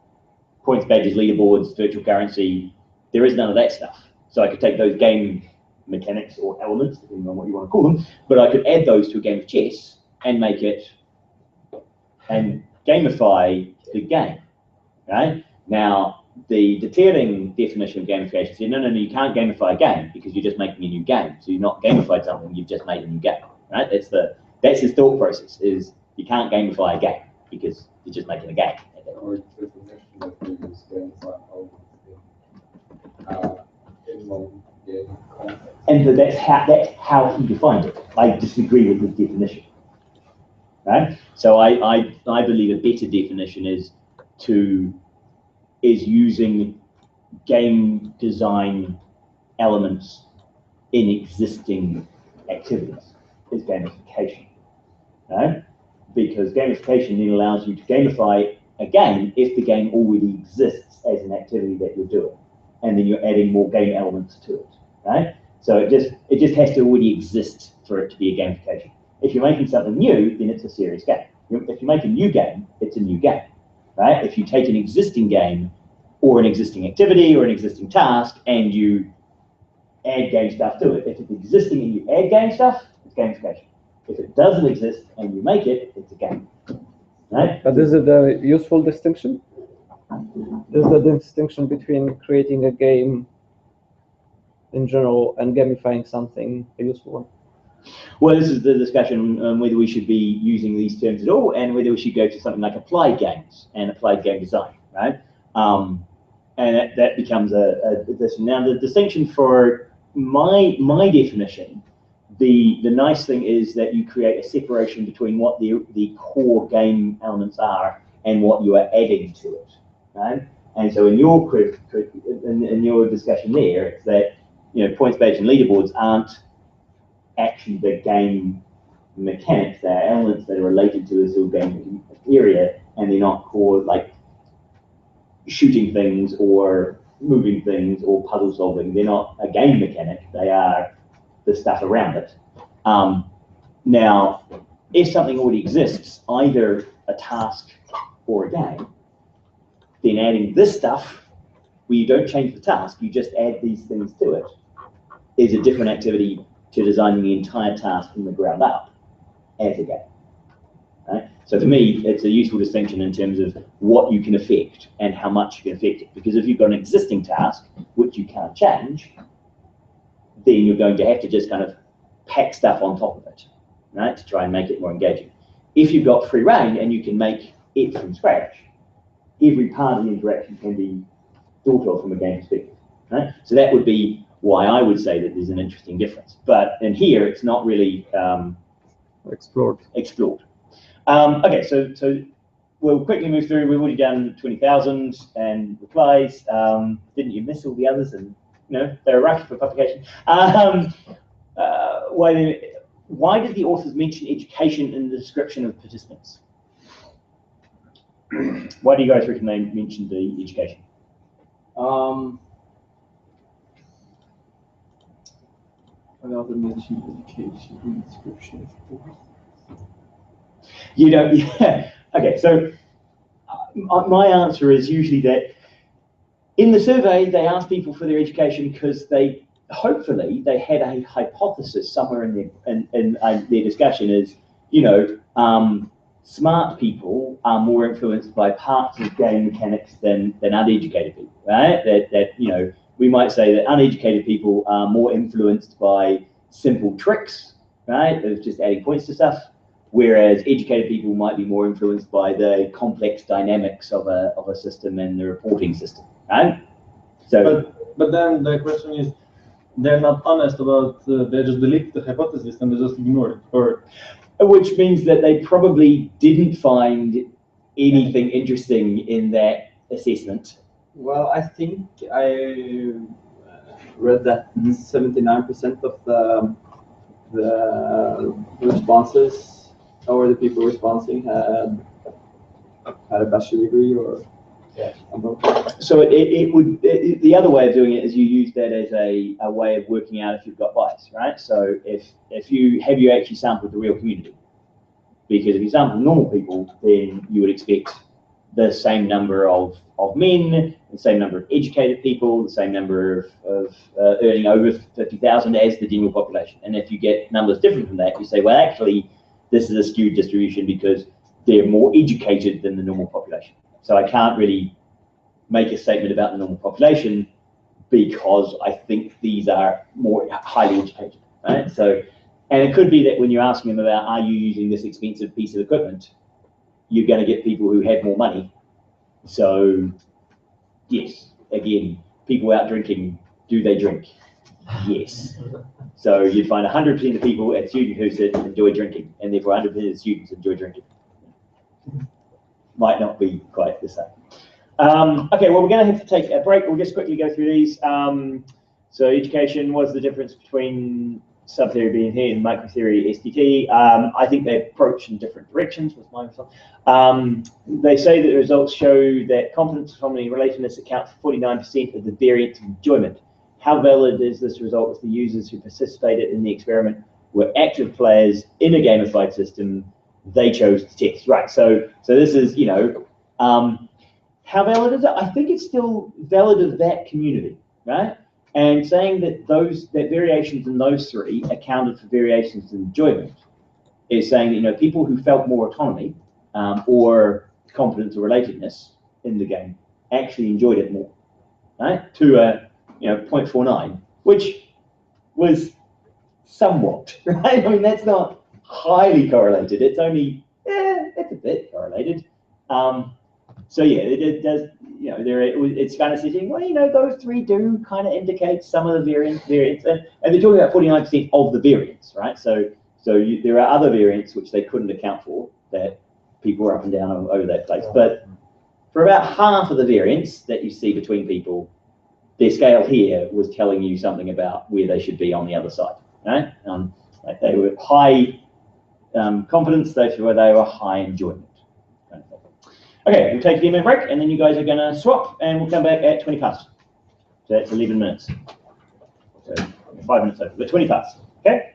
points, badges, leaderboards, virtual currency, there is none of that stuff. So I could take those game mechanics or elements, depending on what you want to call them, but I could add those to a game of chess and make it, and gamify the game, right? Now, the deterring definition of gamification said, no, you can't gamify a game because you're just making a new game. So you've not gamified something, you've just made a new game, right? That's his thought process, is you can't gamify a game because you're just making a game. Or definition that we use games like in one game context. And that's how he defined it. I disagree with his definition. right? So I believe a better definition is using game design elements in existing activities is gamification, right? Because gamification then allows you to gamify a game if the game already exists as an activity that you're doing, and then you're adding more game elements to it, right? So it just has to already exist for it to be a gamification. If you're making something new, then it's a serious game. If you make a new game, it's a new game, right? If you take an existing game or an existing activity or an existing task and you add game stuff to it, if it's existing and you add game stuff, it's gamification. If it doesn't exist and you make it, it's a game, right? But is it a useful distinction? Is the distinction between creating a game in general and gamifying something a useful one? Well, this is the discussion on whether we should be using these terms at all and whether we should go to something like applied games and applied game design, right? And that becomes a distinction. Now, the distinction for my definition, the nice thing is that you create a separation between what the core game elements are and what you are adding to it, right? And so in your discussion there, it's that points-based and leaderboards aren't actually the game mechanics. They're elements that are related to this whole game area, and they're not core like shooting things or moving things or puzzle solving. They're not a game mechanic. They are the stuff around it. Now, if something already exists, either a task or a game, then adding this stuff, where you don't change the task, you just add these things to it, is a different activity to designing the entire task from the ground up as a game. Right? So for me, it's a useful distinction in terms of what you can affect and how much you can affect it. Because if you've got an existing task, which you can't change, then you're going to have to just kind of pack stuff on top of it, right, to try and make it more engaging. If you've got free reign and you can make it from scratch, every part of the interaction can be thought of from a game perspective, right? So that would be why I would say that there's an interesting difference. But in here, it's not really explored. Okay, so we'll quickly move through. We've already done 20,000 and replies. Didn't you miss all the others? And they're rushed for publication. Why did the authors mention education in the description of participants? Why do you guys reckon they mentioned the education? Another mention education in the description of Yeah. Okay, so my answer is usually that in the survey, they asked people for their education because hopefully they had a hypothesis somewhere in their discussion is, smart people are more influenced by parts of game mechanics than uneducated people, right? That we might say that uneducated people are more influenced by simple tricks, right, of just adding points to stuff, whereas educated people might be more influenced by the complex dynamics of a system and the reporting system, right? So, but then the question is, they're not honest about. They just delete the hypothesis and they just ignore it, or which means that they probably didn't find anything interesting in that assessment. Well, I think I read that 79% of the responses, or the people responding, had a bachelor degree or above. So the other way of doing it is you use that as a way of working out if you've got bias, right? So if you actually sampled the real community, because if you sample normal people, then you would expect the same number of men, the same number of educated people, the same number of earning over 50,000 as the general population. And if you get numbers different from that, you say, well, actually, this is a skewed distribution because they're more educated than the normal population. So I can't really make a statement about the normal population because I think these are more highly educated, right? So, and it could be that when you're asking them about, are you using this expensive piece of equipment, you're going to get people who have more money. So, yes, again, people out drinking, do they drink? Yes. So you'd find 100% of people at student who said enjoy drinking, and therefore 100% of students enjoy drinking. Might not be quite the same. Okay, well, we're going to have to take a break. We'll just quickly go through these. So education, what's the difference between subtheory BNP and microtheory STT? I think they approach in different directions with Microsoft. They say that the results show that confidence, autonomy, and relatedness account for 49% of the variance of enjoyment. How valid is this result if the users who participated in the experiment were active players in a gamified system they chose to test? Right, so this is, you know, how valid is it? I think it's still valid of that community, right? And saying that that variations in those three accounted for variations in enjoyment is saying that, you know, people who felt more autonomy or competence or relatedness in the game actually enjoyed it more, right? To a 0.49, which was somewhat, right? I mean, that's not highly correlated. It's only, it's a bit correlated. So yeah, it does, you know, it's kind of sitting, well, you know, those three do kind of indicate some of the variance, and they're talking about 49% of the variance, right? So there are other variants which they couldn't account for that people were up and down over that place. But for about half of the variance that you see between people, their scale here was telling you something about where they should be on the other side, right? Like they were high confidence, they were high enjoyment. Kind of thing. Okay, we'll take a 10-minute break, and then you guys are going to swap, and we'll come back at 20 past. So that's 11 minutes. So 5 minutes over, but 20 past. Okay.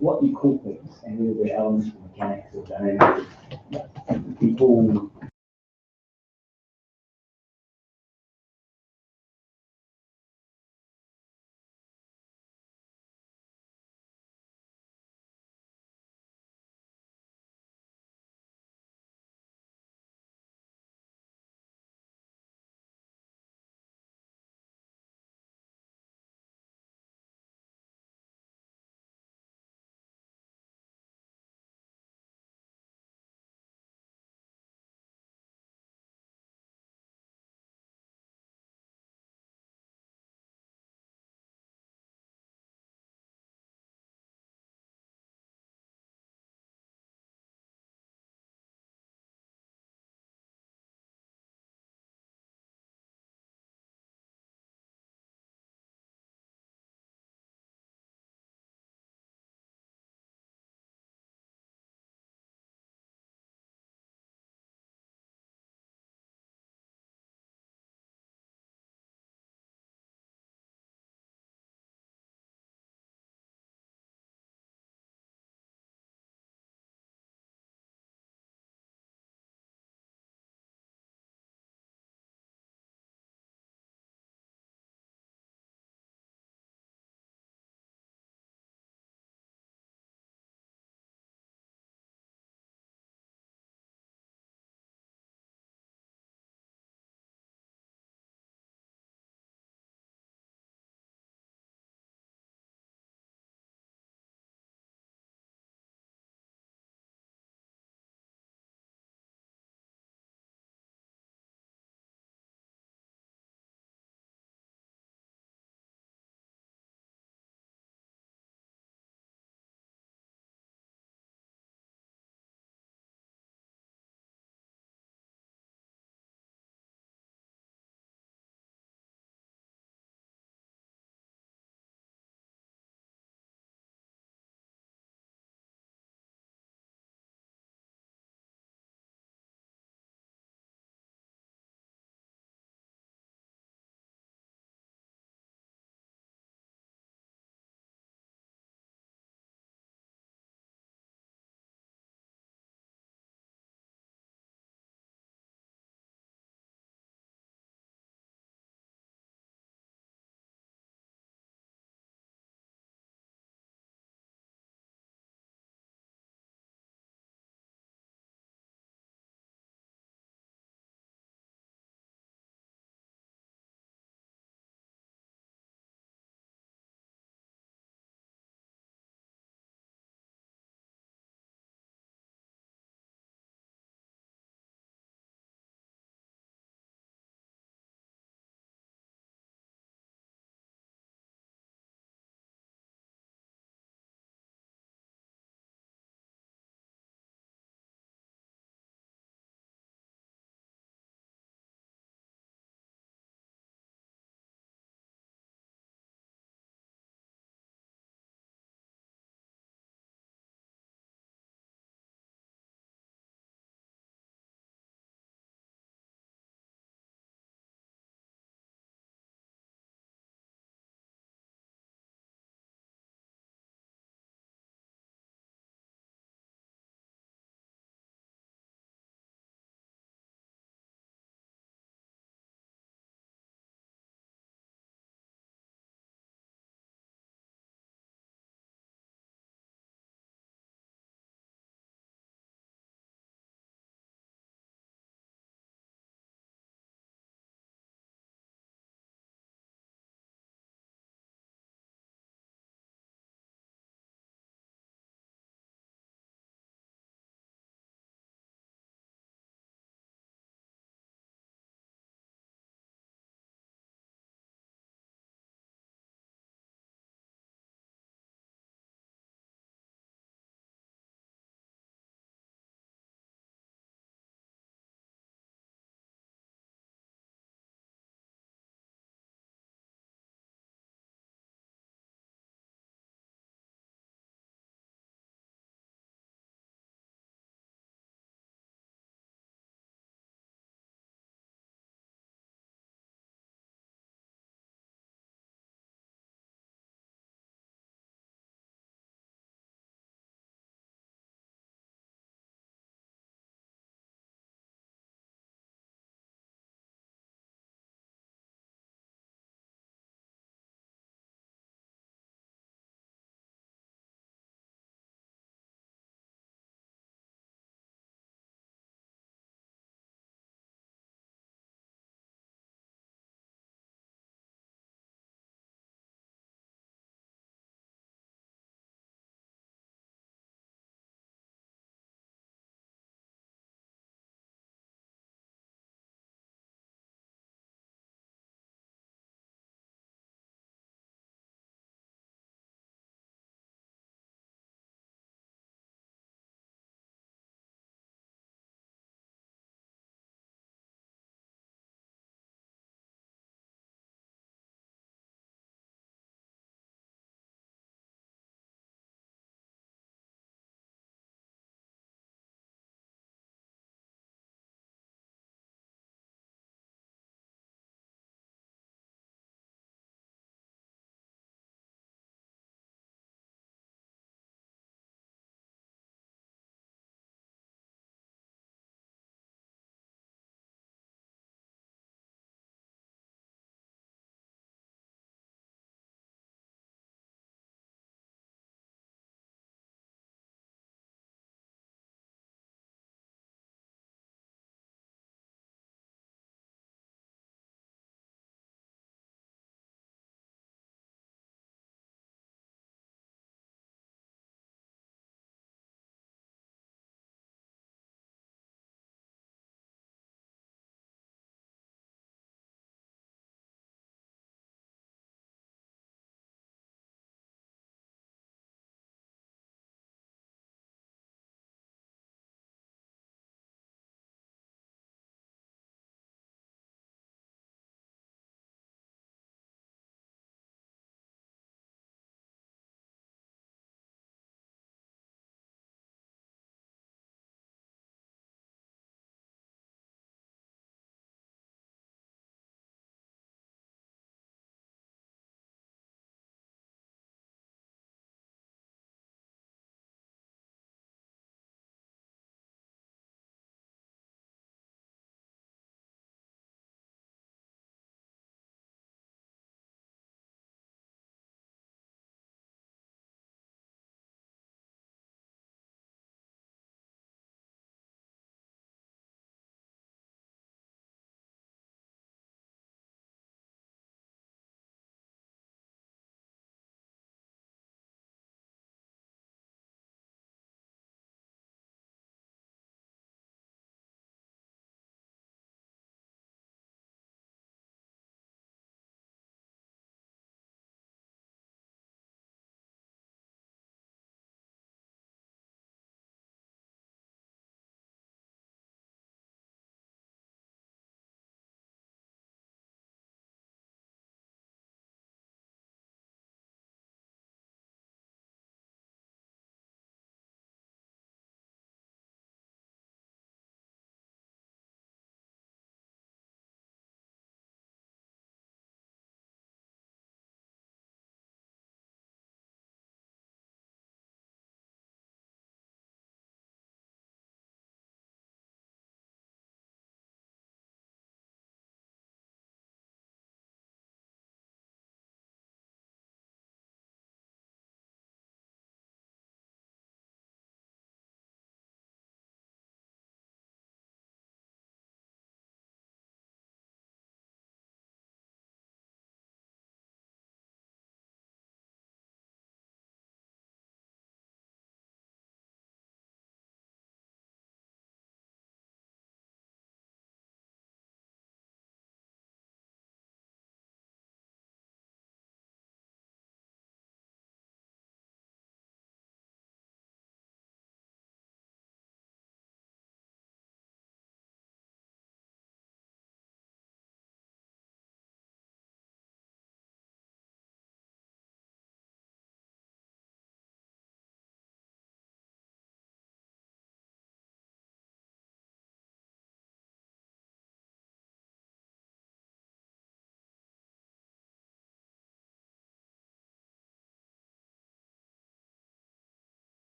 What you call things and whether they're elements of mechanics or dynamics, people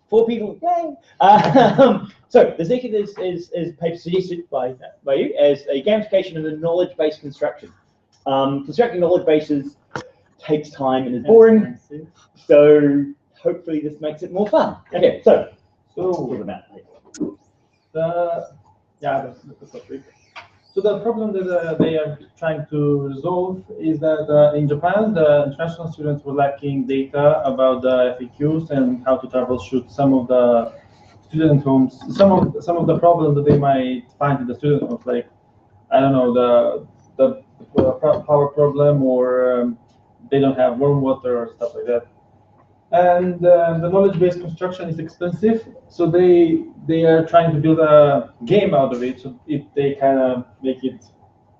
4 people, yay! So the second is paper suggested by you as a gamification of the knowledge-based construction. Constructing knowledge bases takes time and is boring, so hopefully this makes it more fun. Okay, so talk about it. That's the topic. So the problem that they are trying to resolve is that in Japan, the international students were lacking data about the FAQs and how to troubleshoot some of the student homes, some of the problems that they might find in the student homes, like I don't know the power problem, or they don't have warm water or stuff like that. And the knowledge-based construction is expensive, so they are trying to build a game out of it, so they kind of make it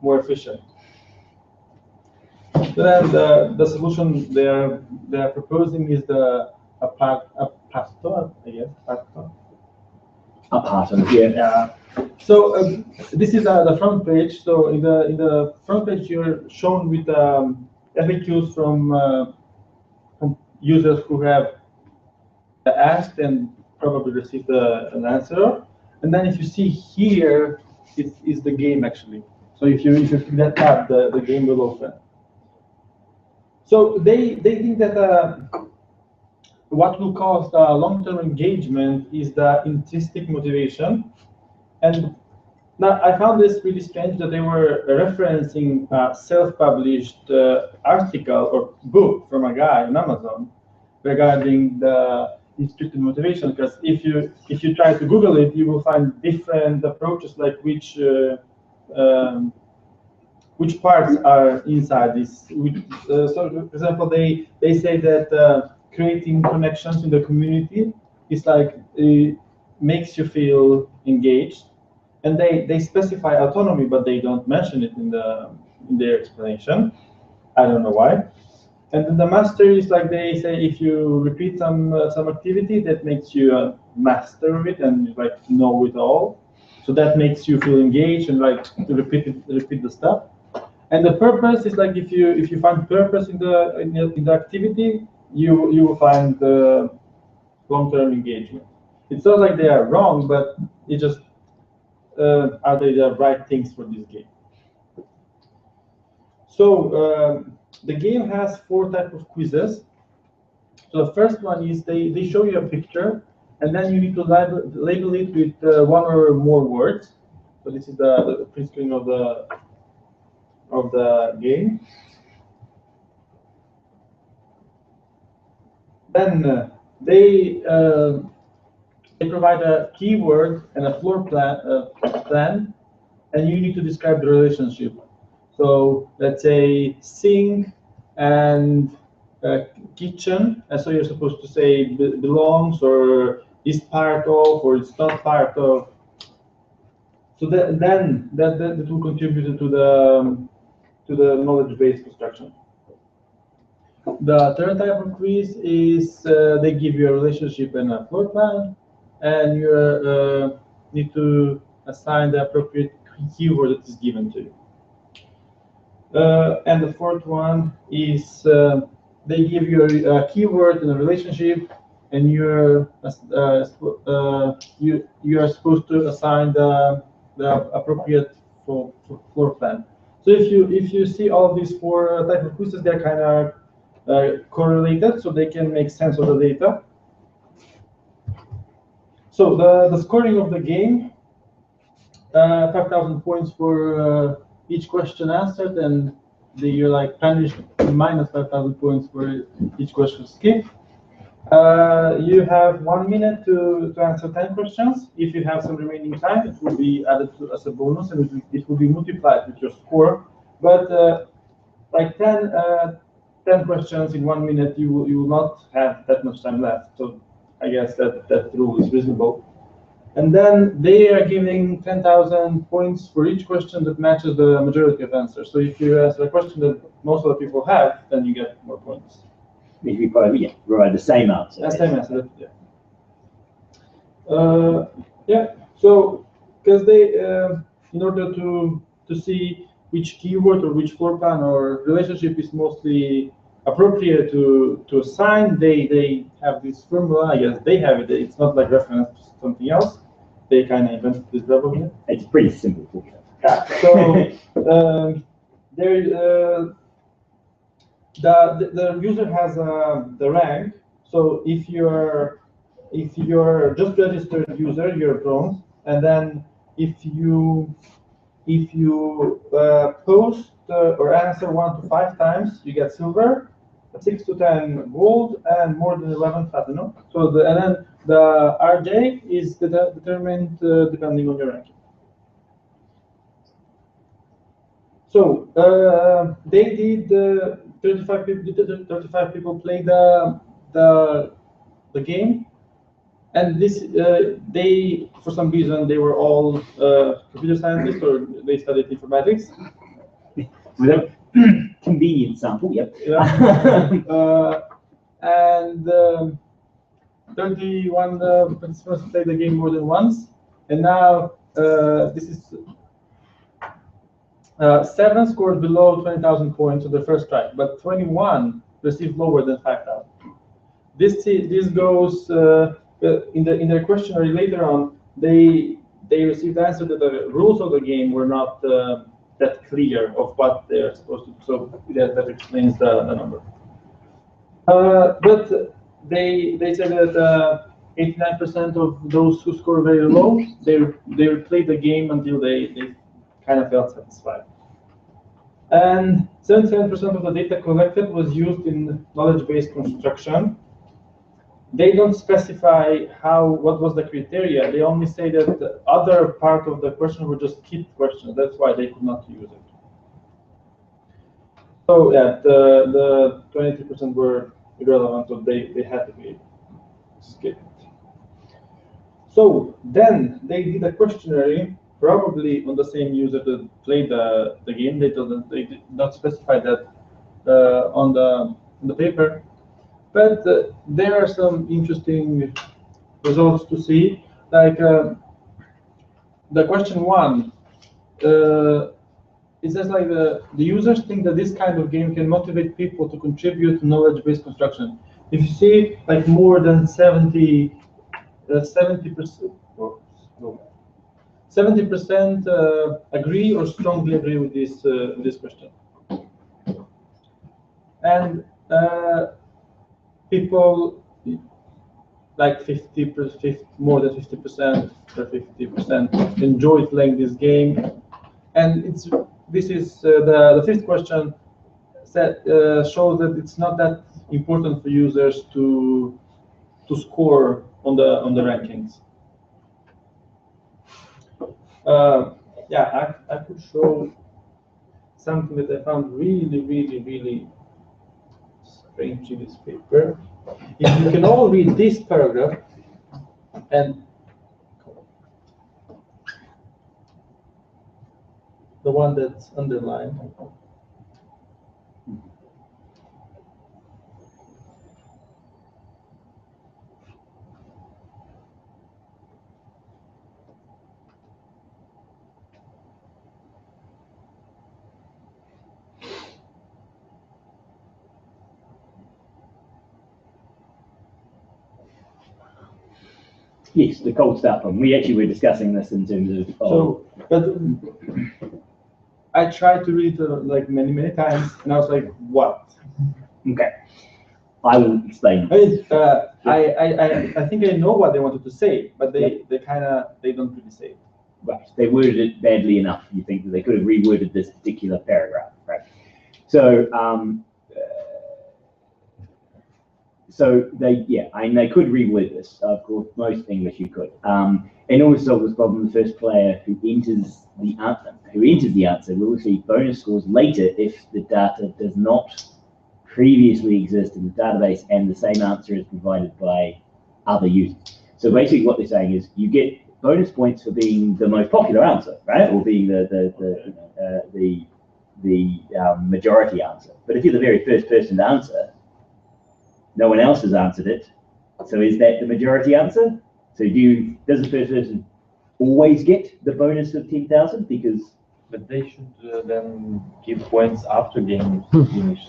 more efficient. So then the solution they are proposing is a pastor, I guess, pastor. A pattern, yeah. Yeah. So this is the front page. So in the front page, you're shown with FAQs from users who have asked and probably received an answer. And then if you see here, it is the game actually. So if you click that tab, the game will open. So they think that what will cause the long-term engagement is the intrinsic motivation. And now I found this really strange that they were referencing a self-published article or book from a guy on Amazon regarding the intrinsic motivation. Because if you try to Google it, you will find different approaches, like which parts are inside this. So, for example, they say that creating connections in the community is like makes you feel engaged, and they specify autonomy, but they don't mention it in their explanation. I don't know why. And then the mastery is like they say if you repeat some activity that makes you a master of it and like know it all, so that makes you feel engaged and like to repeat the stuff. And the purpose is like if you find purpose in the activity, you will find the long-term engagement. It's not like they are wrong, but it just are they the right things for this game? So the game has 4 types of quizzes. So the first one is they show you a picture, and then you need to label it with 1 or more words. So this is the print screen of the game. Then they provide a keyword and a floor plan, and you need to describe the relationship. So let's say sink and kitchen, and so you're supposed to say belongs or is part of or it's not part of. So then that will contribute to the knowledge-based construction. The third type of quiz is they give you a relationship and a floor plan, and you need to assign the appropriate keyword that is given to you. And the fourth one is they give you a keyword in a relationship, and you are supposed to assign the appropriate floor plan. So if you see all these 4 types of quizzes, they're kind of correlated, so they can make sense of the data. So the scoring of the game, 5,000 points for each question answered, and you're like punished minus 5,000 points for each question skipped. You have 1 minute to answer 10 questions. If you have some remaining time, it will be added as a bonus, and it will be multiplied with your score. But like 10 questions in 1 minute, you will not have that much time left. So I guess that rule is reasonable. And then they are giving 10,000 points for each question that matches the majority of answers. So if you answer a question that most of the people have, then you get more points. We probably provide the same answer. The same answer, yeah. Yeah. So because they, in order to see which keyword or which floor plan or relationship is mostly appropriate to assign, they have this formula. I guess they have it. It's not like reference to something else. They kind of invented this probably. It's pretty simple formula. Yeah. So the user has the rank. So if you're just registered user, you're bronze, and then if you post or answer 1 to 5 times, you get silver, 6 to 10 gold, and more than 11 platinum. So and then the RJ is determined depending on your ranking. So they did 35 people play the game, and this they, for some reason, they were all computer scientists or they studied informatics. With a convenient sample, yep. Yeah. And 31 participants played the game more than once, and now this is 7 scored below 20,000 points on the first try, but 21 received lower than 5,000. This goes in their questionnaire later on. They received the answer that the rules of the game were not that clear of what they're supposed to do. So that explains the number. But they said that 89% of those who score very low, they played the game until they kind of felt satisfied. And 77% of the data collected was used in knowledge-based construction. They don't specify what was the criteria. They only say that the other part of the question were just key questions. That's why they could not use it. So yeah, the 23% were irrelevant, so they had to be skipped. So then they did a questionnaire, probably on the same user that played the game. They did not specify that on the paper. But there are some interesting results to see. Like the question 1, it says like the users think that this kind of game can motivate people to contribute to knowledge-based construction. If you see like more than 70% agree or strongly agree with this question, and people like 50%, more than 50% or 50% enjoy playing this game, and this is the fifth question shows that it's not that important for users to score on the rankings. Yeah, I could show something that I found really strange in this paper. If you can all read this paragraph and the one that's underlined. Yes, the cold start problem. We actually were discussing this in terms of. So, but I tried to read it like many times, and I was like, what? Okay, I will explain. I think I know what they wanted to say, but they don't really say it. Right, they worded it badly enough. You think that they could have reworded this particular paragraph, right? So, they could reword this. Of course, most English you could. In order to solve this problem, the first player who enters the answer will receive bonus scores later if the data does not previously exist in the database and the same answer is provided by other users. So basically, what they're saying is you get bonus points for being the most popular answer, right, or being the majority answer. But if you're the very first person to answer, no one else has answered it. So is that the majority answer? So does the first person always get the bonus of 10,000? Because but they should then give points after game finish.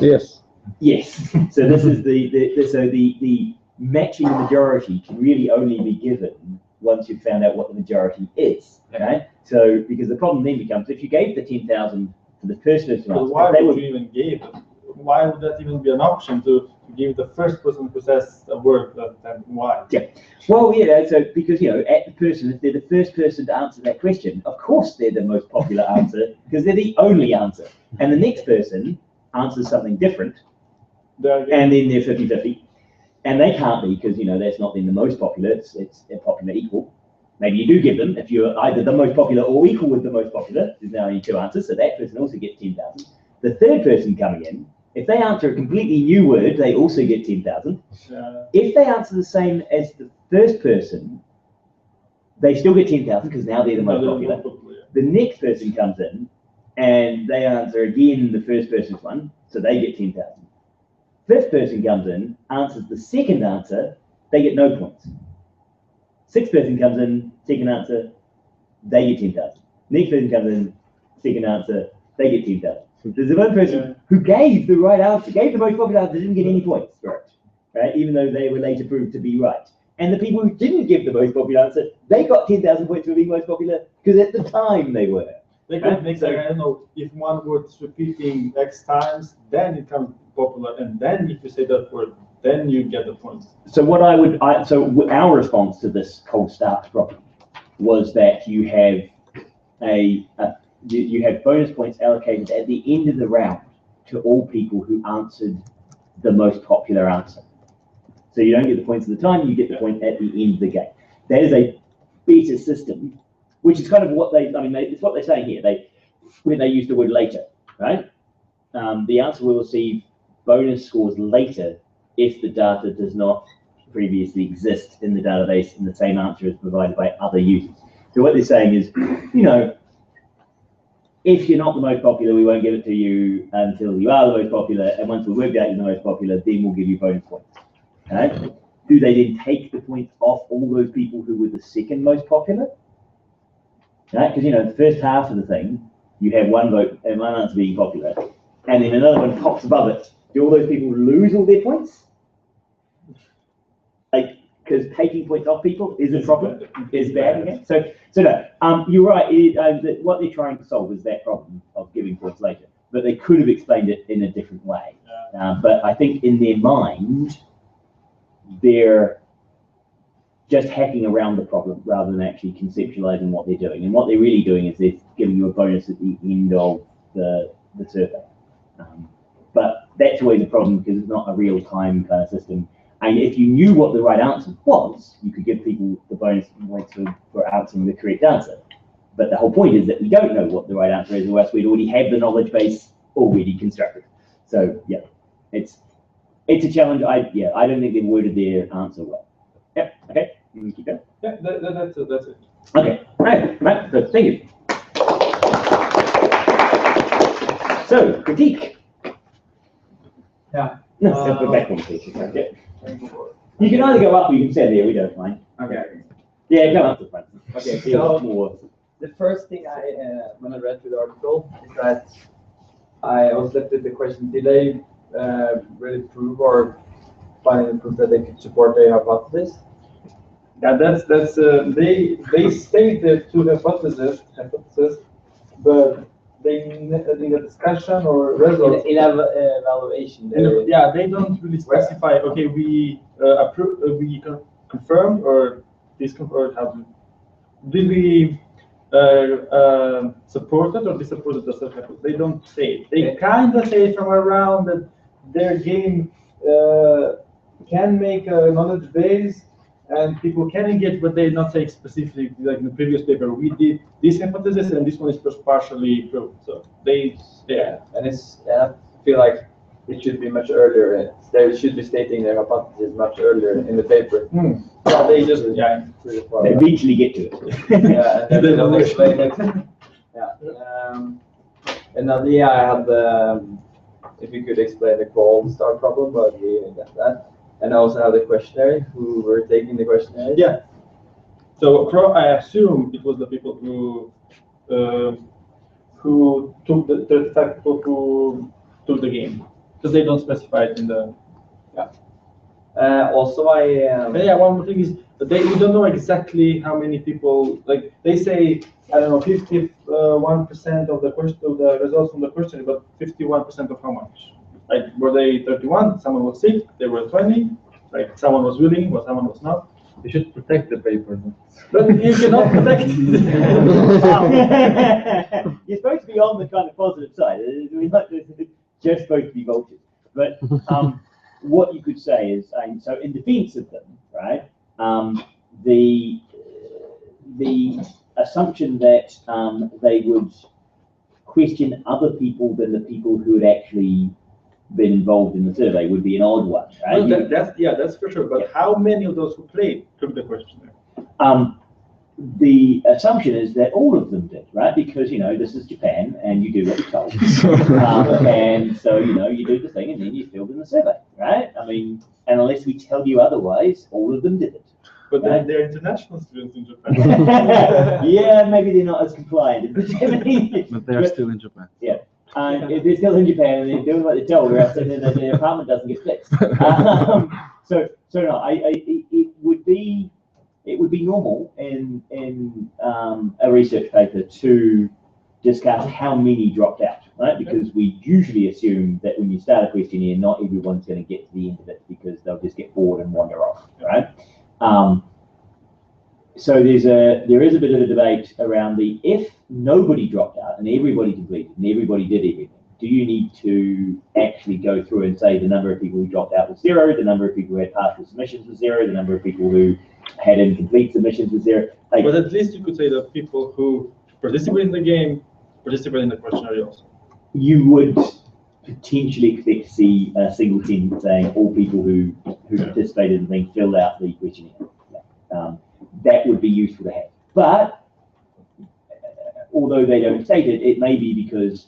Yes. Yes. So this is the matching the majority can really only be given once you've found out what the majority is, right? So because the problem then becomes if you gave the 10,000 to the first person, So why would you even give it? Why would that even be an option to give the first person who says a word and why? Yeah. Well, yeah. So because at the person, if they're the first person to answer that question, of course they're the most popular answer because they're the only answer. And the next person answers something different, and then they're 50-50. And they can't be because that's not then the most popular. It's a popular equal. Maybe you do give them if you're either the most popular or equal with the most popular. There's now only two answers, so that person also gets 10,000. The third person coming in, if they answer a completely new word, they also get 10,000. If they answer the same as the first person, they still get 10,000 because now they're the most popular. The next person comes in and they answer again the first person's one, so they get 10,000. Fifth person comes in, answers the second answer, they get no points. Sixth person comes in, second answer, they get 10,000. Next person comes in, second answer, they get 10,000. There's one person who gave the right answer, gave the most popular answer, didn't get any points for it, right? Even though they were later proved to be right. And the people who didn't give the most popular answer, they got 10,000 points for being most popular because at the time they were. They could make like, I don't know, if one word is repeating X times, then it becomes popular, and then if you say that word, then you get the points. So our response to this cold start problem was that you have you have bonus points allocated at the end of the round to all people who answered the most popular answer. So you don't get the points at the time, you get the point at the end of the game. That is a better system, which is kind of what it's what they're saying here. When they use the word later, right? The answer will receive bonus scores later if the data does not previously exist in the database and the same answer is provided by other users. So what they're saying is, if you're not the most popular, we won't give it to you until you are the most popular, and once we've worked out you're the most popular, then we'll give you bonus points. Right? Do they then take the points off all those people who were the second most popular? Right? Because the first half of the thing, you have one vote and one answer being popular, and then another one pops above it. Do all those people lose all their points? Because taking points off people is a problem, is bad again. So no, you're right. What they're trying to solve is that problem of giving points later, but they could have explained it in a different way. But I think in their mind, they're just hacking around the problem rather than actually conceptualizing what they're doing. And what they're really doing is they're giving you a bonus at the end of the survey. But that's always a problem because it's not a real-time kind of system. And if you knew what the right answer was, you could give people the bonus points for answering the correct answer. But the whole point is that we don't know what the right answer is, or else we'd already have the knowledge base already constructed. So yeah, it's a challenge. I don't think they've worded their answer well. Yeah. Okay. You can keep going. Yeah, that's it. Okay. Right. So thank you. So critique. Yeah. The back one, please. Okay. You can either go up or you can stand there. We don't mind. Okay. Yeah, come up to the front. Okay. So more. The first thing when I read through the article is that I was left with the question: did they really prove or find proof that they could support their hypothesis? Yeah, that's they stated two hypotheses, but they in a discussion or results in evaluation. They don't really specify. Okay, we approve, we confirmed or disconfirmed. Did we supported or disappointed the hypothesis? They don't say. They kind of say from around that their game can make a knowledge base. And people can engage, but they not say specifically, like in the previous paper, we did this hypothesis and this one is just partially proved. So and I feel like it should be much earlier. They should be stating their hypothesis much earlier in the paper. Yeah, they just they eventually get to it. Yeah, and then they'll explain it. Another I had if you could explain the cold start problem, but we didn't get that. And I also have the questionnaire, who were taking the questionnaire. Yeah. So I assume it was the people who took the 35 people who took the game. because they don't specify it in the. Also, Yeah, one more thing is that we don't know exactly how many people, like they say, I don't know, 51% of the question of the results from the question, but 51% of how much? Like, were they 31? Someone was sick, they were 20, like someone was willing, or someone was not. You should protect the paper. But you cannot protect it. You're supposed to be on the kind of positive side. We're not just supposed to be vultures. But what you could say is, so in defense of them, right, the assumption that they would question other people than the people who had actually been involved in the survey would be an odd one, right? No, that's for sure. But how many of those who played took the questionnaire? The assumption is that all of them did, right? Because, this is Japan and you do what you're told. And so, you do the thing and then you filled in the survey, right? I mean, and unless we tell you otherwise, all of them did it. But then they're international students in Japan. Yeah, maybe they're not as compliant. But they're still in Japan. Yeah. If they're still in Japan and they're doing what they're told, or else then their apartment doesn't get fixed. So no, it would be normal in a research paper to discuss how many dropped out, right? Because we usually assume that when you start a questionnaire, not everyone's going to get to the end of it because they'll just get bored and wander off, right? So there is a bit of a debate around if nobody dropped out and everybody completed and everybody did everything, do you need to actually go through and say the number of people who dropped out was 0, the number of people who had partial submissions was 0, the number of people who had incomplete submissions was 0? But at least you could say that people who participate in the game participate in the questionnaire also. You would potentially expect to see a single sentence saying all people who participated in the thing filled out the questionnaire. That would be useful to have. But although they don't state it, it may be because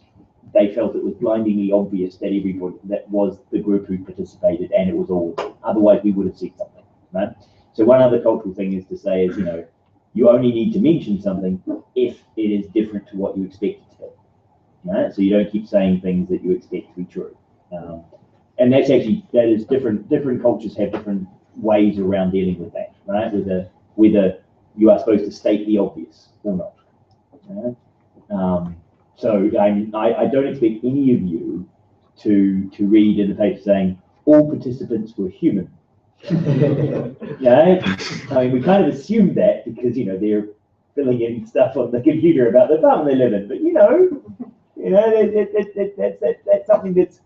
they felt it was blindingly obvious that everybody that was the group who participated and it was all. Otherwise, we would have said something, right? So one other cultural thing is to say is, you only need to mention something if it is different to what you expect it to be, right? So you don't keep saying things that you expect to be true. And that is different. Different cultures have different ways around dealing with that, right? Whether you are supposed to state the obvious or not. Right? So I don't expect any of you to read in the paper saying all participants were human. Yeah, I mean, we kind of assumed that because they're filling in stuff on the computer about the farm they live in, but that's something that's.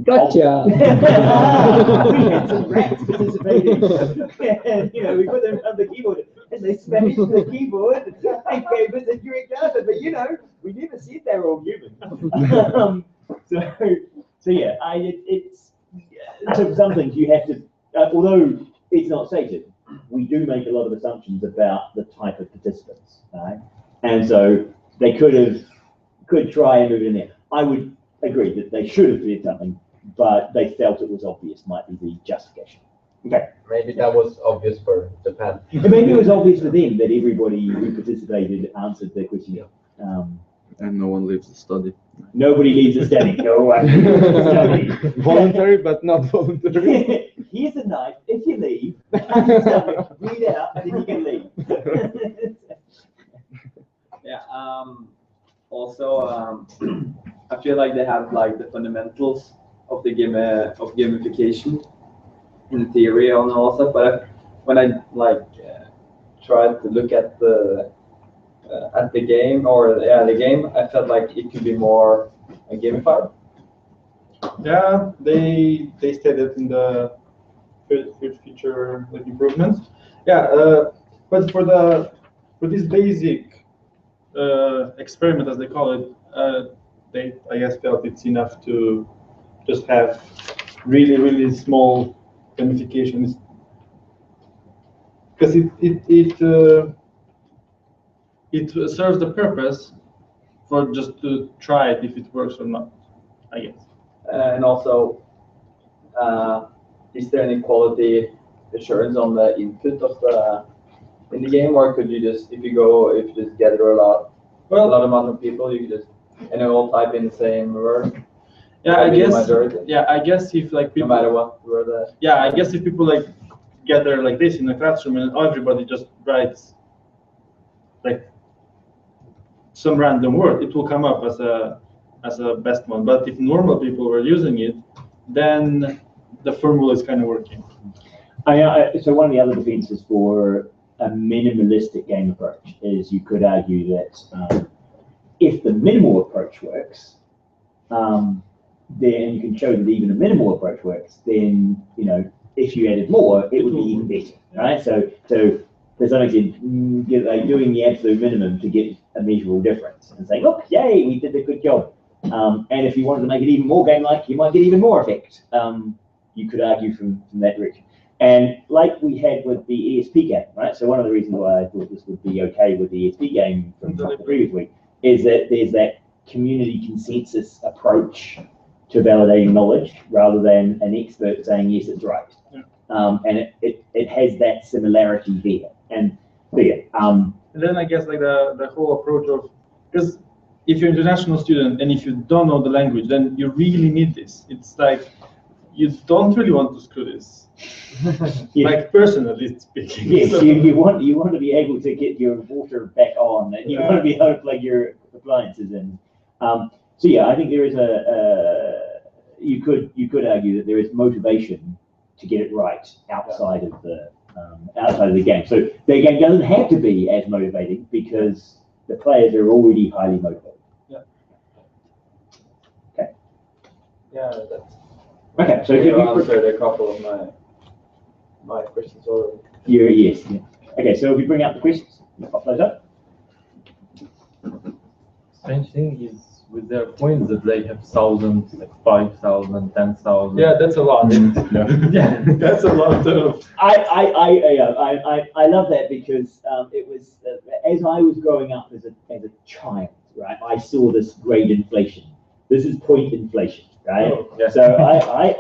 Gotcha. We had some rats participating, and we put them on the keyboard, and they smashed the keyboard and gave us a correct answer. But we never said they were all human. So yeah, so some things you have to, although it's not stated, we do make a lot of assumptions about the type of participants, right? And so they could try and move it in there. I would agree that they should have said something, but they felt it was obvious might be the justification. Okay. Maybe that was obvious for Japan. And maybe it was obvious for them that everybody who participated answered the question. And no one leaves the study. Nobody leaves the study. No one leaves the study. Voluntary, but not voluntary. Here's a knife. If you leave, read out, and then you can leave. Yeah. Also, I feel like they have the fundamentals of the game of gamification in theory and all stuff. But when I tried to look at the game the game, I felt like it could be more gamified. Yeah, they stated in the future improvements. Yeah, but for this basic experiment, as they call it, they I guess felt it's enough to just have really small gamifications because it serves the purpose for just to try it if it works or not, I guess. And also, is there any quality assurance on the input of in the game, or could you just if you just gather a lot amount of people, you could just all type in the same word? Yeah, I Maybe the guess. majority. Yeah, I guess if like No people. matter what, where the. Yeah, I guess if people like gather like this in a classroom and everybody just writes like some random word, it will come up as a best one. But if normal people were using it, then the formula is kind of working. So one of the other defenses for a minimalistic game approach is you could argue that if the minimal approach works, then you can show that even a minimal approach works, then, you know, if you added more, it would be even better, right? So to some extent, like doing the absolute minimum to get a measurable difference and saying, look, yay, we did a good job. And if you wanted to make it even more game-like, you might get even more effect. You could argue from that direction. And like we had with the ESP game, right? So one of the reasons why I thought this would be okay with the ESP game from the previous week is that there's that community consensus approach to validating knowledge rather than an expert saying, yes, it's right. Yeah. And it has that similarity there. And then I guess like the whole approach of, because if you're an international student and if you don't know the language, then you really need this. It's like, you don't really want to screw this. Yeah. Like personally speaking. Yes, So, you want to be able to get your water back on, and you want to be able to plug your appliances in. So yeah, I think there is you could argue that there is motivation to get it right outside of the game. So the game doesn't have to be as motivating because the players are already highly motivated. Yeah. Okay. Yeah, that's. Okay. So you answered a couple of my questions already. Yes. Yeah. Okay. So if we bring up the questions, pop those up. Strange thing is with their points that they have thousands, like 5,000, 10,000. Yeah, that's a lot. yeah, that's a lot of. I love that because it was as I was growing up as a child, right? I saw this grade inflation. This is point inflation, right? Oh, yeah. So I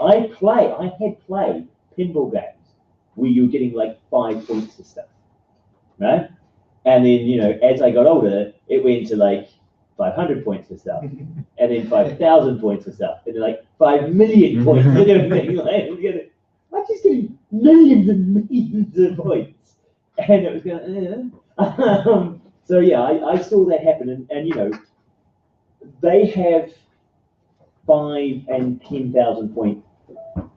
had played pinball games where you were getting like 5 points for stuff, right? And then, you know, as I got older, it went to like 500 points for stuff, and then 5,000 points for stuff, and then like 5 million points for everything. I'm just getting millions and millions of points, and it was going. So yeah, I saw that happen, and you know, they have 5,000 and 10,000 point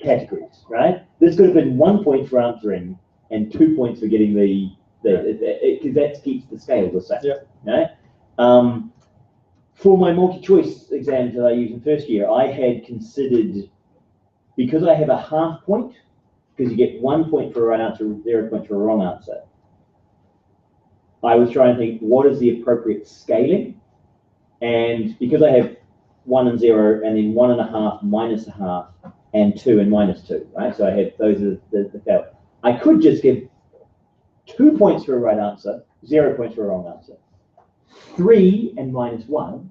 categories, right? This could have been 1 point for answering and 2 points for getting because that keeps the scale the same. Yeah. Right? For my multi-choice exams that I used in first year, I had considered, because I have a half point, because you get 1 point for a right answer, 0 points for a wrong answer. I was trying to think, what is the appropriate scaling? And because I have 1 and 0, and then 1.5 minus a half, and 2 and minus 2, right? So I had those are the fail. I could just give 2 points for a right answer, 0 points for a wrong answer. 3 and minus 1,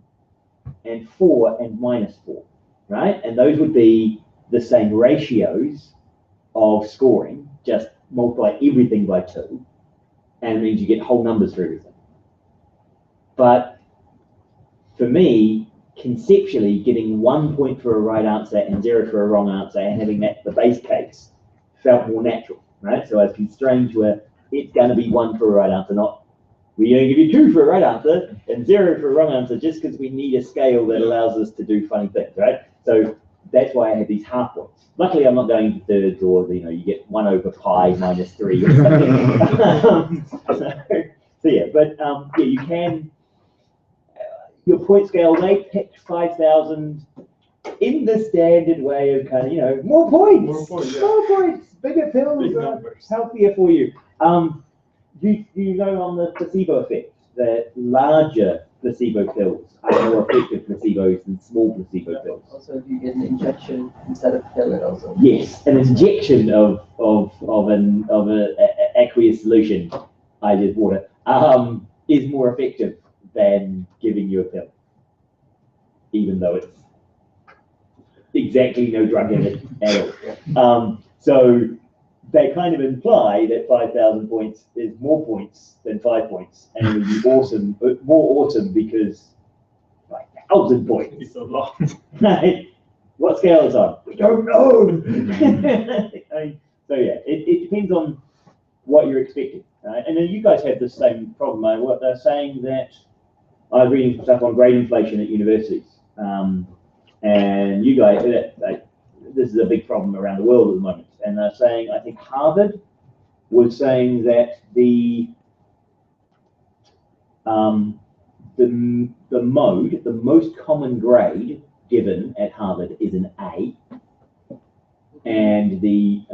and 4 and minus 4, right? And those would be the same ratios of scoring, just multiply everything by 2, and it means you get whole numbers for everything. But for me, conceptually, getting 1 point for a right answer and 0 for a wrong answer, and having that the base case felt more natural, right? So I was constrained to it's going to be 1 for a right answer, not we're going to give you 2 for a right answer and 0 for a wrong answer, just because we need a scale that allows us to do funny things, right? So that's why I had these half points. Luckily, I'm not going to thirds, or you know, you get 1 over pi minus 3 or something. So yeah, but yeah, you can. Your point scale, they picked 5,000 in the standard way of kind of, you know, more points, more points, bigger pills, healthier for you. Do you know on the placebo effect that larger placebo pills are more effective placebos than small placebo pills? Also, if you get an injection instead of pill, it also. Yes, an injection of an aqueous solution, i.e. water, is more effective than giving you a pill, even though it's exactly no drug in it at all. So they kind of imply that 5,000 points is more points than 5 points, and it would be awesome, more awesome because 5,000 points. It's a lot. Right? What scale is on? We don't know. I mean, so yeah, it depends on what you're expecting. Right? And then you guys have the same problem. What they're saying that I was reading some stuff on grade inflation at universities, and you guys, this is a big problem around the world at the moment. And they're saying, I think Harvard was saying that the most common grade given at Harvard is an A, and the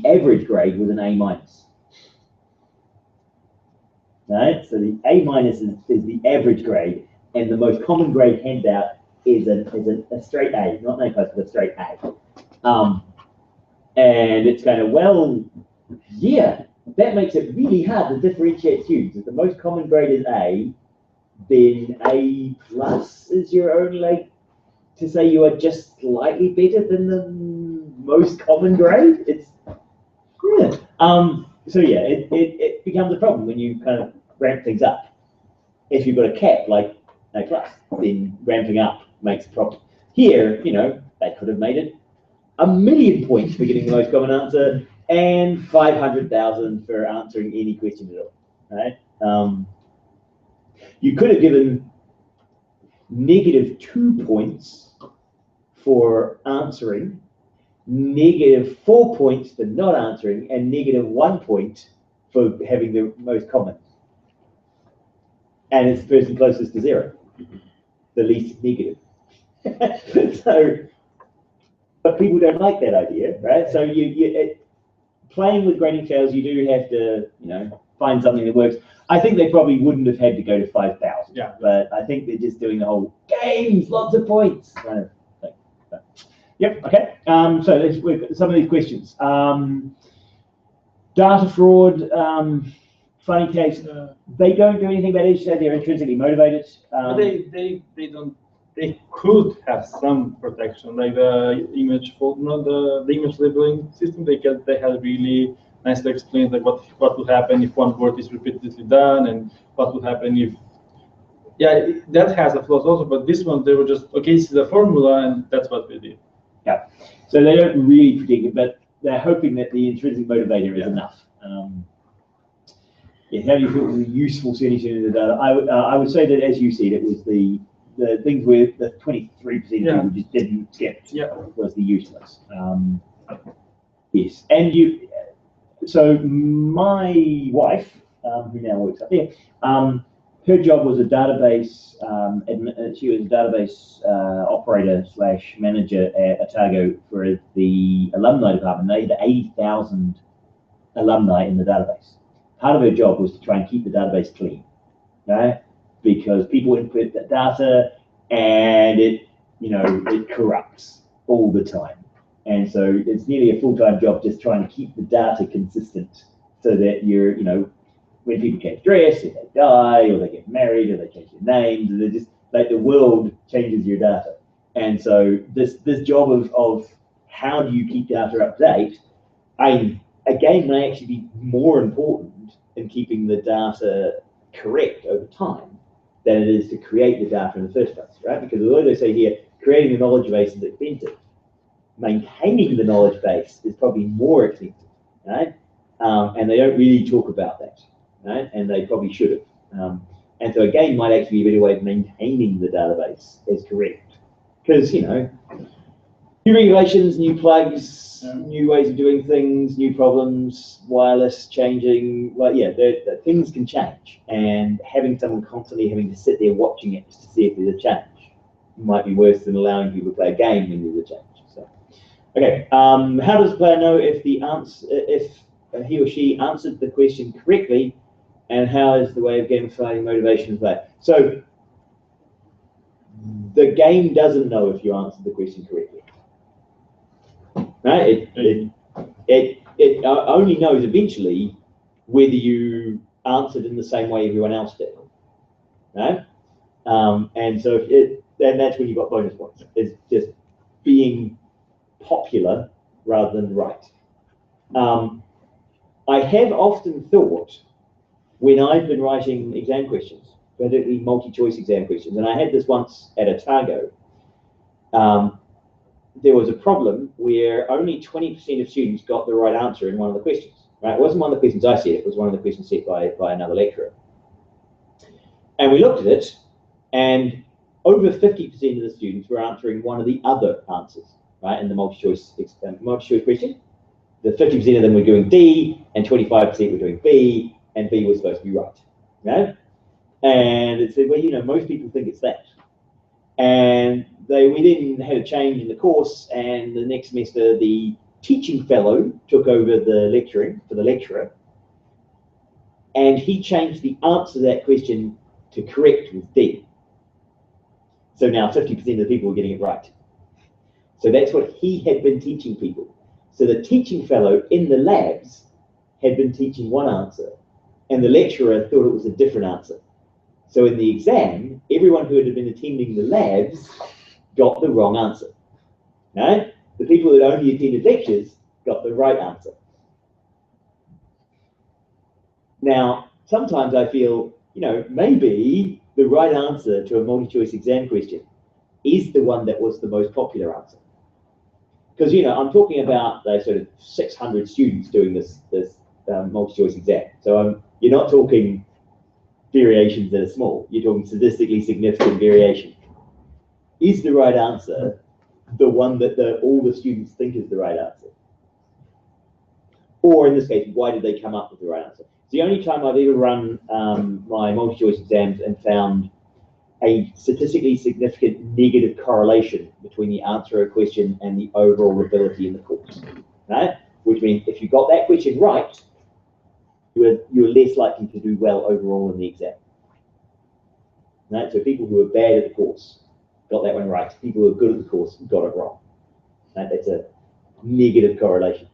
average grade was an A minus. Right, so the A minus is the average grade, and the most common grade handed out is a straight A, not an A plus, but a straight A. And it's kind of, well, yeah, that makes it really hard to differentiate students. If the most common grade is A, then A plus is your only, like, to say you are just slightly better than the most common grade. It's, yeah. So yeah, it becomes a problem when you kind of ramp things up. If you've got a cap like A plus, then ramping up makes a problem. Here, you know, they could have made it 1,000,000 points for getting the most common answer and 500,000 for answering any question at all. Right? You could have given -2 points for answering, -4 points for not answering, and -1 point for having the most common. And it's the person closest to 0, the least negative. So, but people don't like that idea, right? So playing with grading scales, you do have to, you know, find something that works. I think they probably wouldn't have had to go to 5,000. Yeah. But I think they're just doing the whole games, lots of points kind of thing. But, yep. Okay. So let's work some of these questions. Data fraud. Funny case. They don't do anything about it. They're intrinsically motivated. But they don't. They could have some protection, like the image the image labeling system. They had really nicely explained like what would happen if one word is repeatedly done, and what would happen if, yeah, that has a flaws also. But this one, they were just, okay, this is the formula, and that's what we did. Yeah. So they don't really predict it, but they're hoping that the intrinsic motivator is enough. Yeah, how do you feel the useful anything in the data? I would say that, as you said, it was the things where the 23% of people just didn't get was the useless. Yes, and so my wife, who now works up there, her job was a database, she was a database operator / manager at Otago for the alumni department. They had 80,000 alumni in the database. Part of her job was to try and keep the database clean, right? Because people input that data and it corrupts all the time. And so it's nearly a full-time job just trying to keep the data consistent so that you're, when people change address, if they die, or they get married, or they change their names, they're just like the world changes your data. And so this job of how do you keep data up to date, again, may actually be more important in keeping the data correct over time than it is to create the data in the first place, right? Because although they say here, creating a knowledge base is expensive, maintaining the knowledge base is probably more expensive, right? And they don't really talk about that, right? And they probably should have. And so again, might actually be a better way of maintaining the database as correct. Because, new regulations, new plugs, new ways of doing things, new problems, wireless changing, well, yeah, things can change. And having someone constantly having to sit there watching it just to see if there's a change might be worse than allowing people to play a game when there's a change. So, okay, how does the player know if he or she answered the question correctly, and how is the way of gamifying motivation play? So the game doesn't know if you answered the question correctly. Right? It only knows eventually whether you answered in the same way everyone else did. Right? And so then that's when you got bonus points. It's just being popular rather than right. I have often thought when I've been writing exam questions, particularly multi-choice exam questions, and I had this once at Otago, there was a problem where only 20% of students got the right answer in one of the questions. Right? It wasn't one of the questions I said, it was one of the questions set by another lecturer. And we looked at it, and over 50% of the students were answering one of the other answers, right, in the multi-choice question. The 50% of them were doing D, and 25% were doing B, and B was supposed to be right. Right? And it said, well, you know, most people think it's that. And we then had a change in the course, and the next semester the teaching fellow took over the lecturing for the lecturer, and he changed the answer to that question to correct with D. So now 50% of the people were getting it right. So that's what he had been teaching people. So the teaching fellow in the labs had been teaching one answer, and the lecturer thought it was a different answer. So in the exam, everyone who had been attending the labs got the wrong answer. No? The people that only attended lectures got the right answer. Now, sometimes I feel, you know, maybe the right answer to a multi-choice exam question is the one that was the most popular answer. Because, you know, I'm talking about those sort of 600 students doing this multi-choice exam. So you're not talking variations that are small. You're talking statistically significant variation. Is the right answer the one that all the students think is the right answer? Or in this case, why did they come up with the right answer? It's the only time I've ever run my multi-choice exams and found a statistically significant negative correlation between the answer of a question and the overall ability in the course. Right? Which means if you got that question right, you're less likely to do well overall in the exam. Right? So people who are bad at the course got that one right. People who are good at the course got it wrong. Right? That's a negative correlation.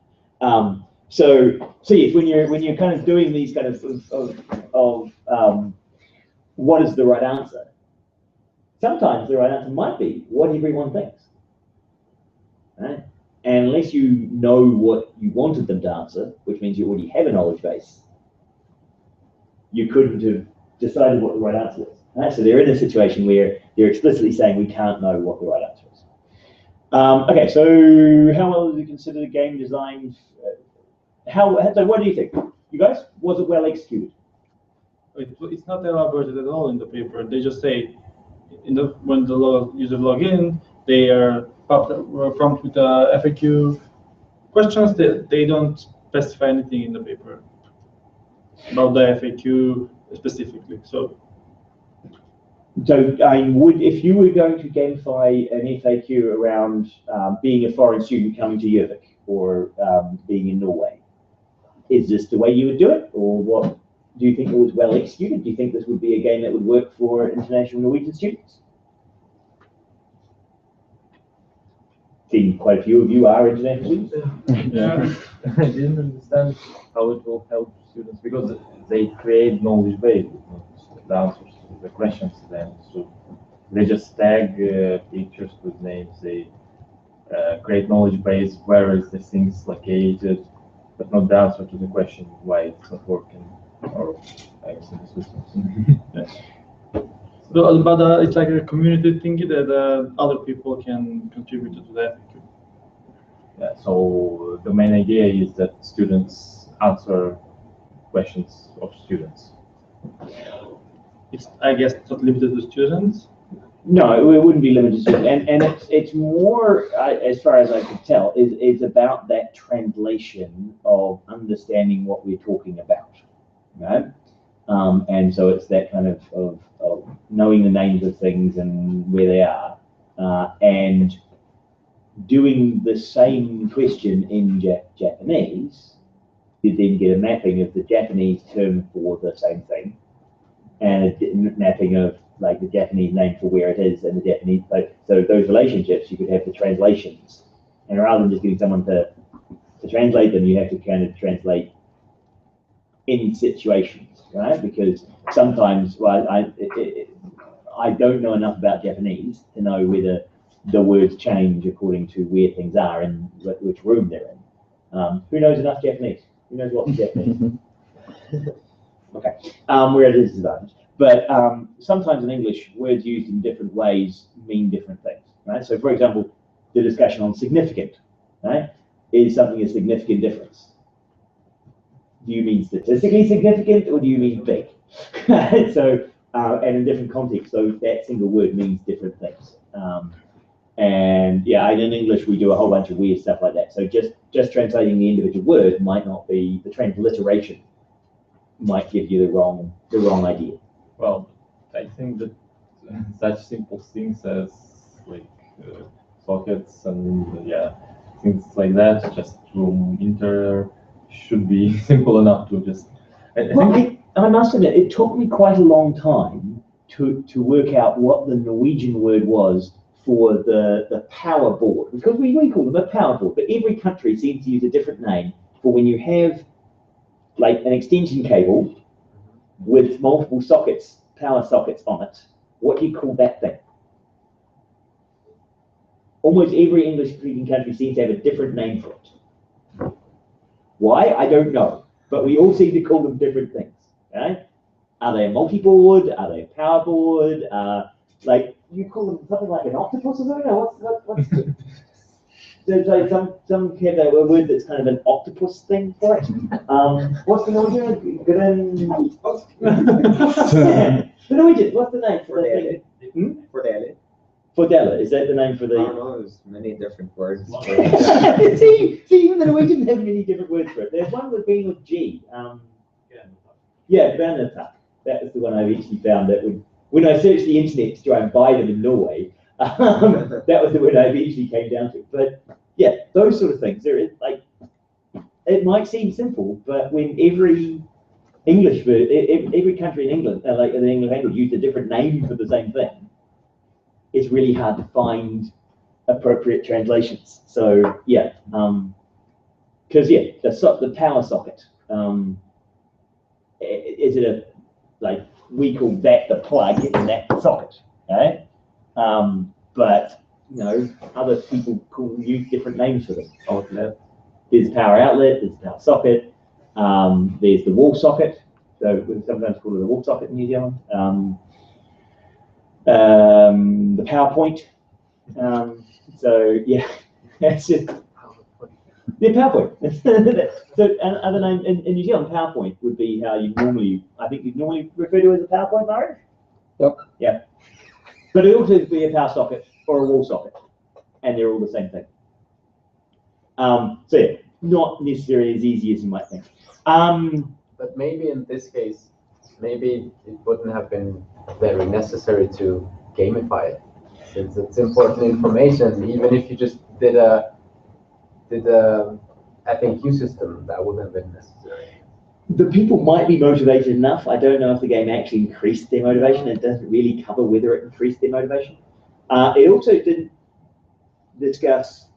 So yes, when you're kind of doing these kind of what is the right answer, sometimes the right answer might be what everyone thinks. Right? And unless you know what you wanted them to answer, which means you already have a knowledge base, you couldn't have decided what the right answer was. Right? So they're in a situation where they're explicitly saying we can't know what the right answer is. Okay, so how well is it considered game design? So what do you think? You guys, was it well executed? It's not elaborated at all in the paper. They just say when the user log in, they are prompted with FAQ questions. They don't specify anything in the paper about the FAQ specifically. So if you were going to gamify an FAQ around being a foreign student coming to Gjøvik or being in Norway, is this the way you would do it, or what? Do you think it was well executed? Do you think this would be a game that would work for international Norwegian students? See, quite a few of you are international students. Yeah. I didn't understand how it will help students because they create knowledge base, the answers to the questions then. So they just tag pictures with names. They create knowledge base. Where is this thing located? But not the answer to the question why it's not working or I guess in the system. But it's like a community thing that other people can contribute to that. Yeah, so the main idea is that students answer questions of students. It's, I guess, not limited to students. No, it wouldn't be limited to students. And it's more, as far as I can tell, is about that translation of understanding what we're talking about. Right? And so it's that kind of knowing the names of things and where they are, and doing the same question in Japanese. You then get a mapping of the Japanese term for the same thing, and a mapping of like the Japanese name for where it is and the Japanese. So those relationships, you could have the translations, and rather than just getting someone to translate them, you have to kind of translate in situations, right? Because sometimes, well, I don't know enough about Japanese to know whether the words change according to where things are and which room they're in. Who knows enough Japanese? Who knows lots of Japanese? Okay, we're at a disadvantage. But sometimes in English, words used in different ways mean different things, right? So for example, the discussion on significant, right? Is something a significant difference? Do you mean statistically significant or do you mean big? So, and in different contexts, so that single word means different things. And yeah, in English we do a whole bunch of weird stuff like that. So just translating the individual word might not be, the transliteration might give you the wrong idea. Well, I think that such simple things as like sockets and yeah, things like that, just room interior, should be simple enough to just. I must admit, it took me quite a long time to work out what the Norwegian word was for the power board, because we call them a power board, but every country seems to use a different name for when you have like an extension cable with multiple sockets, power sockets on it. What do you call that thing? Almost every English-speaking country seems to have a different name for it. Why? I don't know, but we all seem to call them different things. Okay? Are they a multi-board? Are they a power board? Like you call them something like an octopus or something? What's there's like some have a word that's kind of an octopus thing for it. What's the Norwegian? The Norwegian. What's the name for that thing? Fordella. Is that the name for the? I don't know. There's many different words. see, even the Norwegians have many different words for it. There's one with being with G. Yeah, Bernatak. That was the one I eventually found that when I searched the internet to try and buy them in Norway, that was the word I eventually came down to. But yeah, those sort of things. There is like, it might seem simple, but when every English word, every country in England, like in the English language, used a different name for the same thing, it's really hard to find appropriate translations. So yeah, because yeah, the power socket. Is it a, like, we call that the plug in that socket, okay? But, you know, other people use different names for them. Outlet. There's power outlet, there's power socket, there's the wall socket, so we sometimes call it a wall socket in New Zealand. The PowerPoint. So, yeah, that's just. Yeah, PowerPoint. So another name in New Zealand, PowerPoint would be how you normally, I think you'd normally refer to it as a PowerPoint, Murray? Yep. Yeah. But it also could be a power socket or a wall socket, and they're all the same thing. So yeah, not necessarily as easy as you might think. But maybe in this case, maybe it wouldn't have been very necessary to gamify it, since it's important information. Even if you just did a FAQ system, that wouldn't have been necessary. The people might be motivated enough. I don't know if the game actually increased their motivation. It doesn't really cover whether it increased their motivation. It also didn't discuss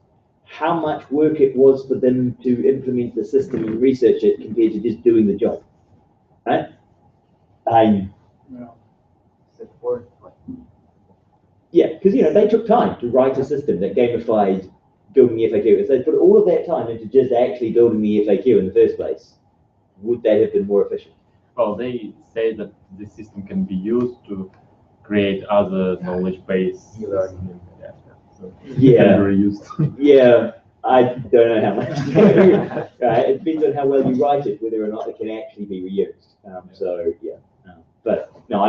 how much work it was for them to implement the system and research it compared to just doing the job. Right? Yeah, because they took time to write a system that gamified building the FAQ. If they put all of that time into just actually building the FAQ in the first place, would that have been more efficient? Well, they say that this system can be used to create other knowledge base. Yeah. Yeah, I don't know how much. It depends on how well you write it, whether or not it can actually be reused. So yeah, but no,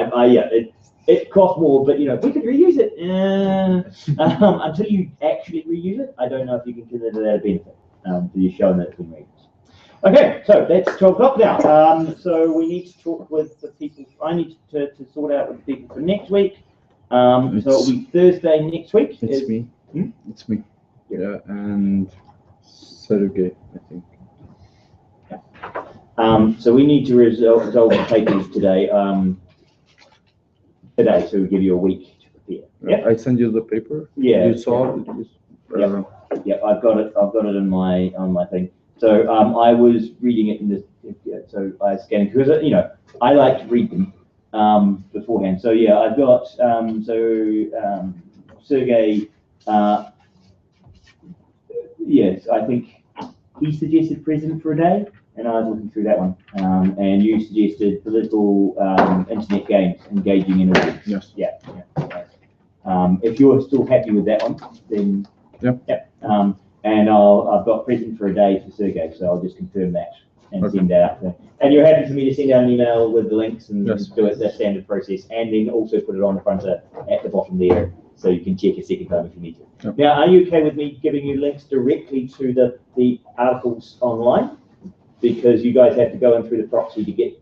it costs more, but we could reuse it. Until you actually reuse it, I don't know if you can consider that a benefit. You're showing that it's been reused. Okay, so that's 12 o'clock now. So we need to talk with the people. I need to sort out with the people for next week. So it'll be Thursday next week. It's me. It's me. Yeah, and Sergey, I think. Yeah. So we need to resolve the papers today. So we'll give you a week to prepare. Yeah. I send you the paper. Yeah. You saw it. Yeah, I've got it. I've got it on my thing. So I was reading it in this. So I scanned because I like to read them beforehand. So yeah, I've got Sergey. Yes, I think he suggested president for a day, and I was looking through that one. And you suggested political internet games engaging in audience. Yes. Yeah. If you're still happy with that one, then Yep. And I've got present for a day for Sergey, so I'll just confirm that and Okay. send that out. And you're happy for me to send out an email with the links and Yes. do it the standard process, and then also put it on the fronter at the bottom there, so you can check a second time if you need to. Yep. Now, are you okay with me giving you links directly to the articles online? Because you guys have to go in through the proxy to get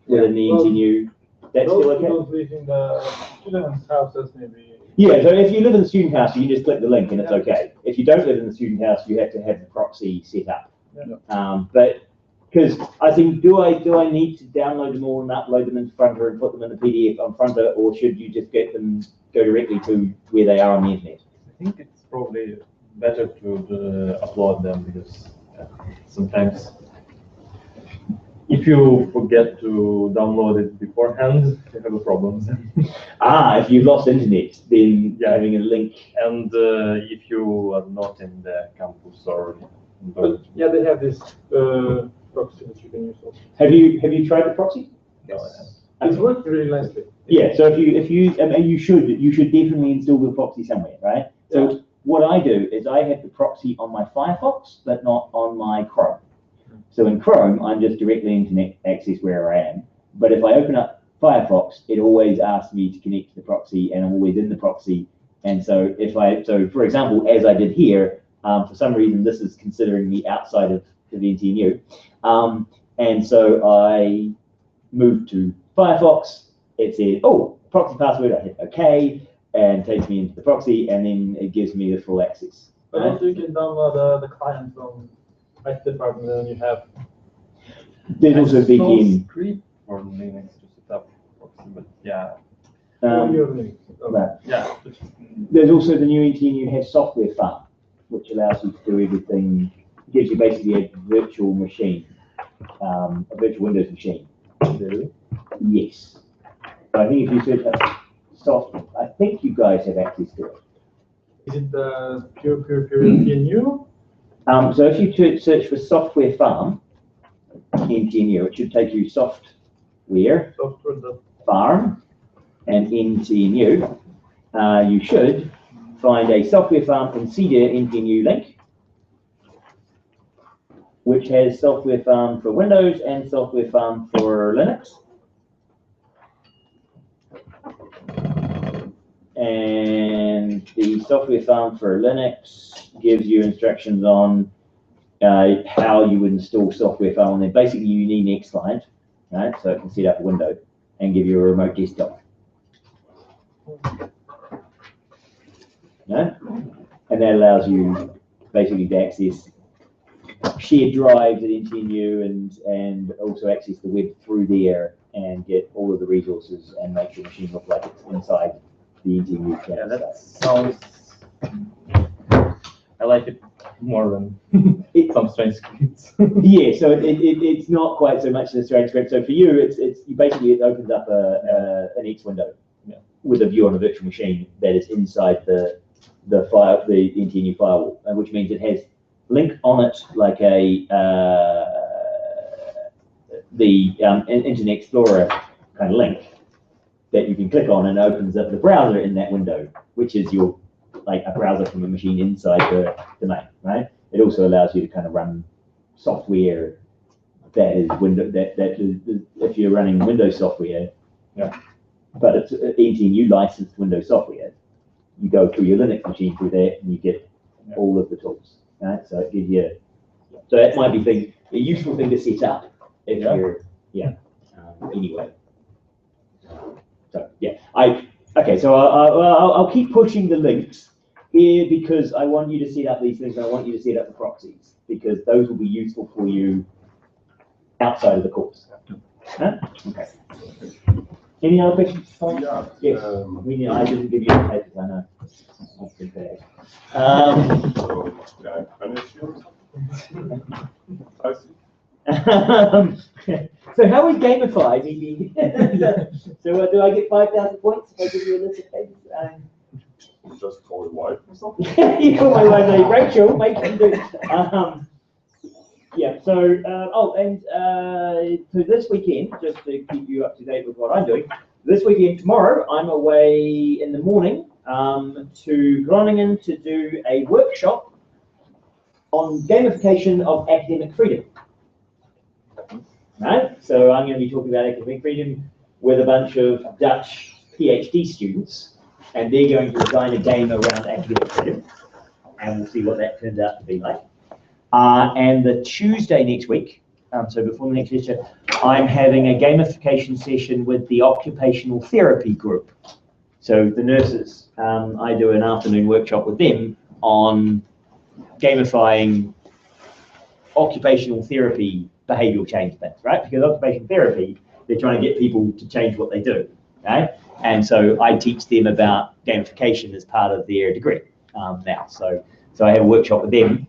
within the NTNU. That's still okay? Those live in the students' houses, maybe. Yeah, so if you live in the student house, you can just click the link and it's okay. If you don't live in the student house, you have to have the proxy set up. But because I think, do I need to download them all and upload them into Fronter and put them in the PDF on Fronter, or should you just get them go directly to where they are on the internet? I think it's probably better to upload them, because sometimes if you forget to download it beforehand, you have a problem. If you've lost internet, then having a link. And if you are not in the campus or Yeah, they have this proxy that you can use also. Have you tried the proxy? Yes. It's worked really nicely. Yeah. So if you and you should definitely install the proxy somewhere, right? So what I do is I have the proxy on my Firefox, but not on my Chrome. So in Chrome, I'm just directly internet access wherever I am. But if I open up Firefox, it always asks me to connect to the proxy, and I'm always in the proxy. And so for example, as I did here, for some reason, this is considering me outside of the NTNU. And so I moved to Firefox. It said, oh, proxy password. I hit OK, and takes me into the proxy, and then it gives me the full access. But also you can download the client from IT department, and you have. There's also VPN. script for Linux to set up proxy, but yeah. Right. Yeah. There's also the new NTNU has software farm, which allows you to do everything, gives you basically a virtual machine, a virtual Windows machine. Really? Yes. But I think if you search up software, I think you guys have access to it. Is it the pure NTNU? So if you search for software farm, NTNU, it should take you software farm and NTNU. You should find a software farm and CDER NTNU link, which has software farm for Windows and software farm for Linux. And the software farm for Linux gives you instructions on how you would install software farm. And then basically you need an X client, right? So it can set up a window and give you a remote desktop. Yeah? And that allows you basically to access shared drives at NTNU and also access the web through there and get all of the resources and make your machine look like it's inside the NTNU campus. Yeah, that sounds. I like it more than some strange scripts. Yeah, so it's not quite so much the strange script. So for you, it opens up an X window with a view on a virtual machine that is inside the NTNU firewall, which means it has link on it like the Internet Explorer kind of link that you can click on and opens up the browser in that window, which is your like a browser from a machine inside the domain, right? It also allows you to kind of run software that is if you're running Windows software, but it's NTNU licensed Windows software, you go through your Linux machine through there and you get all of the tools, right? So it gives you, so that might be a useful thing to set up if you're, anyway. So okay, so I'll keep pushing the links here because I want you to set up these things and I want you to set up the proxies because those will be useful for you outside of the course. Huh? Okay. Any other questions? Yes. I didn't give you the papers, I know. That's too bad. So, can I finish So how is gamified? So do I get 5,000 points if I give you a list of papers? You just call it wife or something? You call my wife name Rachel, make him do. Yeah. So so this weekend, just to keep you up to date with what I'm doing, this weekend tomorrow I'm away in the morning to Groningen to do a workshop on gamification of academic freedom. Right? So I'm going to be talking about academic freedom with a bunch of Dutch PhD students, and they're going to design a game around academic freedom, and we'll see what that turns out to be like. And the Tuesday next week, so before the next lecture, I'm having a gamification session with the occupational therapy group. So the nurses, I do an afternoon workshop with them on gamifying occupational therapy behavioral change things, right? Because occupational therapy, they're trying to get people to change what they do, right? And so I teach them about gamification as part of their degree now. So I have a workshop with them.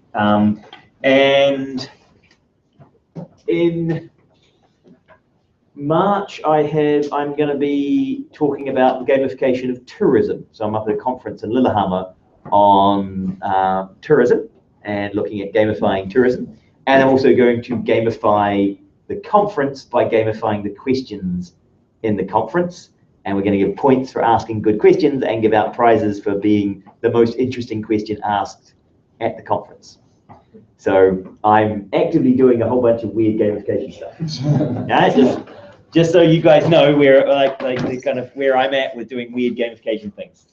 And in March, I'm going to be talking about the gamification of tourism. So I'm up at a conference in Lillehammer on tourism and looking at gamifying tourism. And I'm also going to gamify the conference by gamifying the questions in the conference. And we're going to give points for asking good questions and give out prizes for being the most interesting question asked at the conference. So I'm actively doing a whole bunch of weird gamification stuff. Just so you guys know where like the kind of where I'm at with doing weird gamification things.